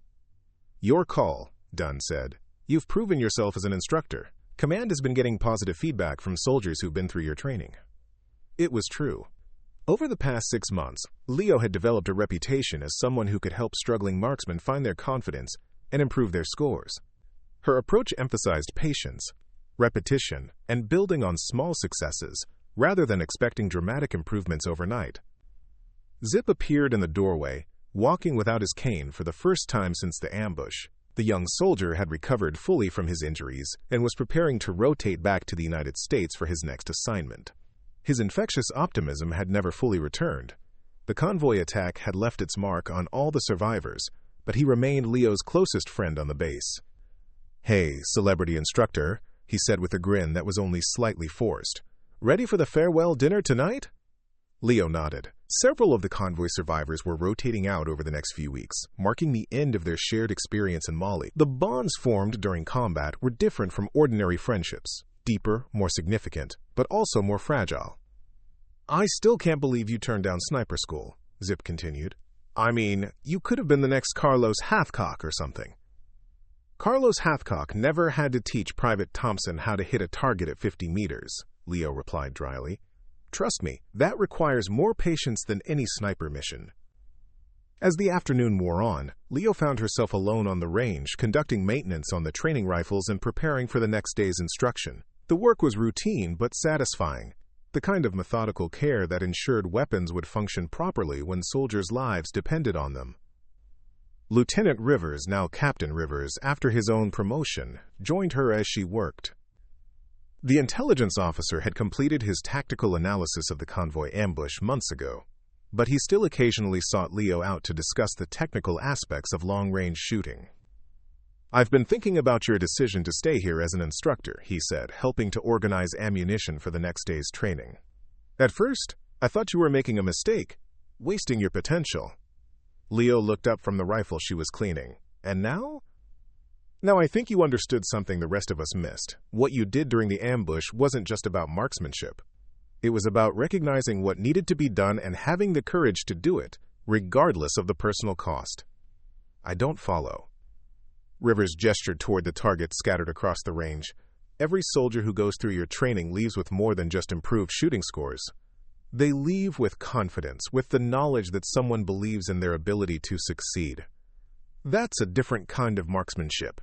"Your call," Dunn said. "You've proven yourself as an instructor. Command has been getting positive feedback from soldiers who've been through your training." It was true. Over the past 6 months, Leo had developed a reputation as someone who could help struggling marksmen find their confidence and improve their scores. Her approach emphasized patience, repetition, and building on small successes, rather than expecting dramatic improvements overnight. Zip appeared in the doorway, walking without his cane for the first time since the ambush. The young soldier had recovered fully from his injuries and was preparing to rotate back to the United States for his next assignment. His infectious optimism had never fully returned. The convoy attack had left its mark on all the survivors, but he remained Leo's closest friend on the base. "Hey, celebrity instructor," he said with a grin that was only slightly forced. "Ready for the farewell dinner tonight?" Leo nodded. Several of the convoy survivors were rotating out over the next few weeks, marking the end of their shared experience in Mali. The bonds formed during combat were different from ordinary friendships. Deeper, more significant, but also more fragile. "I still can't believe you turned down sniper school," Zip continued. "I mean, you could have been the next Carlos Hathcock or something." "Carlos Hathcock never had to teach Private Thompson how to hit a target at 50 meters, Leo replied dryly. "Trust me, that requires more patience than any sniper mission." As the afternoon wore on, Leo found herself alone on the range, conducting maintenance on the training rifles and preparing for the next day's instruction. The work was routine but satisfying, the kind of methodical care that ensured weapons would function properly when soldiers' lives depended on them. Lieutenant Rivers, now Captain Rivers, after his own promotion, joined her as she worked. The intelligence officer had completed his tactical analysis of the convoy ambush months ago, but he still occasionally sought Leo out to discuss the technical aspects of long-range shooting. "I've been thinking about your decision to stay here as an instructor," he said, helping to organize ammunition for the next day's training. "At first, I thought you were making a mistake, wasting your potential." Leo looked up from the rifle she was cleaning. "And now?" "Now I think you understood something the rest of us missed. What you did during the ambush wasn't just about marksmanship. It was about recognizing what needed to be done and having the courage to do it, regardless of the personal cost." "I don't follow." Rivers gestured toward the targets scattered across the range. "Every soldier who goes through your training leaves with more than just improved shooting scores. They leave with confidence, with the knowledge that someone believes in their ability to succeed. That's a different kind of marksmanship,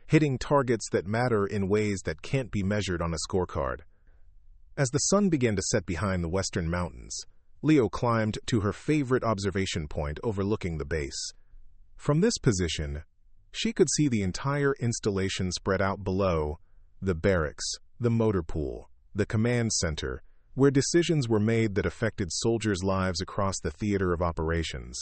hitting targets that matter in ways that can't be measured on a scorecard." As the sun began to set behind the western mountains, Leo climbed to her favorite observation point overlooking the base. From this position, she could see the entire installation spread out below: the barracks, the motor pool, the command center, where decisions were made that affected soldiers' lives across the theater of operations.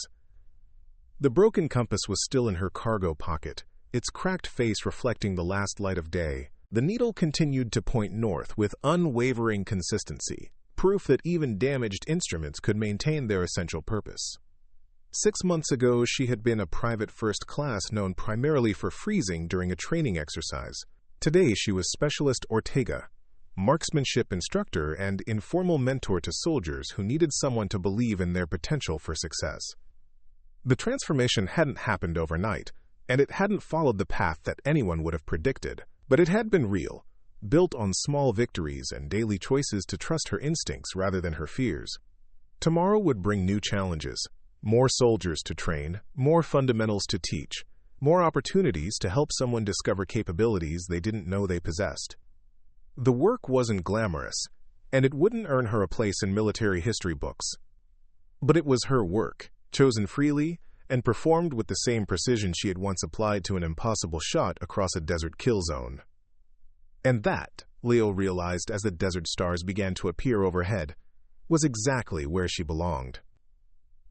The broken compass was still in her cargo pocket, its cracked face reflecting the last light of day. The needle continued to point north with unwavering consistency, proof that even damaged instruments could maintain their essential purpose. 6 months ago, she had been a private first class known primarily for freezing during a training exercise. Today, she was Specialist Ortega, marksmanship instructor and informal mentor to soldiers who needed someone to believe in their potential for success. The transformation hadn't happened overnight, and it hadn't followed the path that anyone would have predicted, but it had been real, built on small victories and daily choices to trust her instincts rather than her fears. Tomorrow would bring new challenges. More soldiers to train, more fundamentals to teach, more opportunities to help someone discover capabilities they didn't know they possessed. The work wasn't glamorous, and it wouldn't earn her a place in military history books. But it was her work, chosen freely, and performed with the same precision she had once applied to an impossible shot across a desert kill zone. And that, Leo realized as the desert stars began to appear overhead, was exactly where she belonged.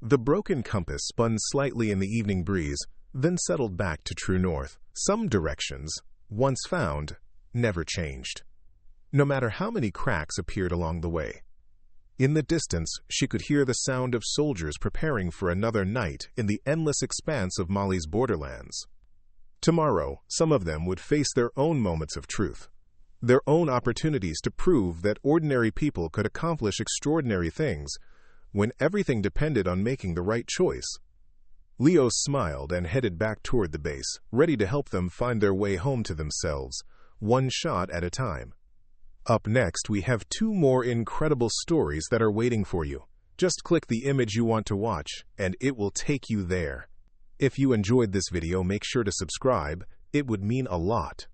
The broken compass spun slightly in the evening breeze, then settled back to true north. Some directions, once found, never changed, no matter how many cracks appeared along the way. In the distance, she could hear the sound of soldiers preparing for another night in the endless expanse of Molly's borderlands. Tomorrow, some of them would face their own moments of truth, their own opportunities to prove that ordinary people could accomplish extraordinary things when everything depended on making the right choice. Leo smiled and headed back toward the base, ready to help them find their way home to themselves, one shot at a time. Up next, we have 2 more incredible stories that are waiting for you. Just click the image you want to watch, and it will take you there. If you enjoyed this video, make sure to subscribe. It would mean a lot.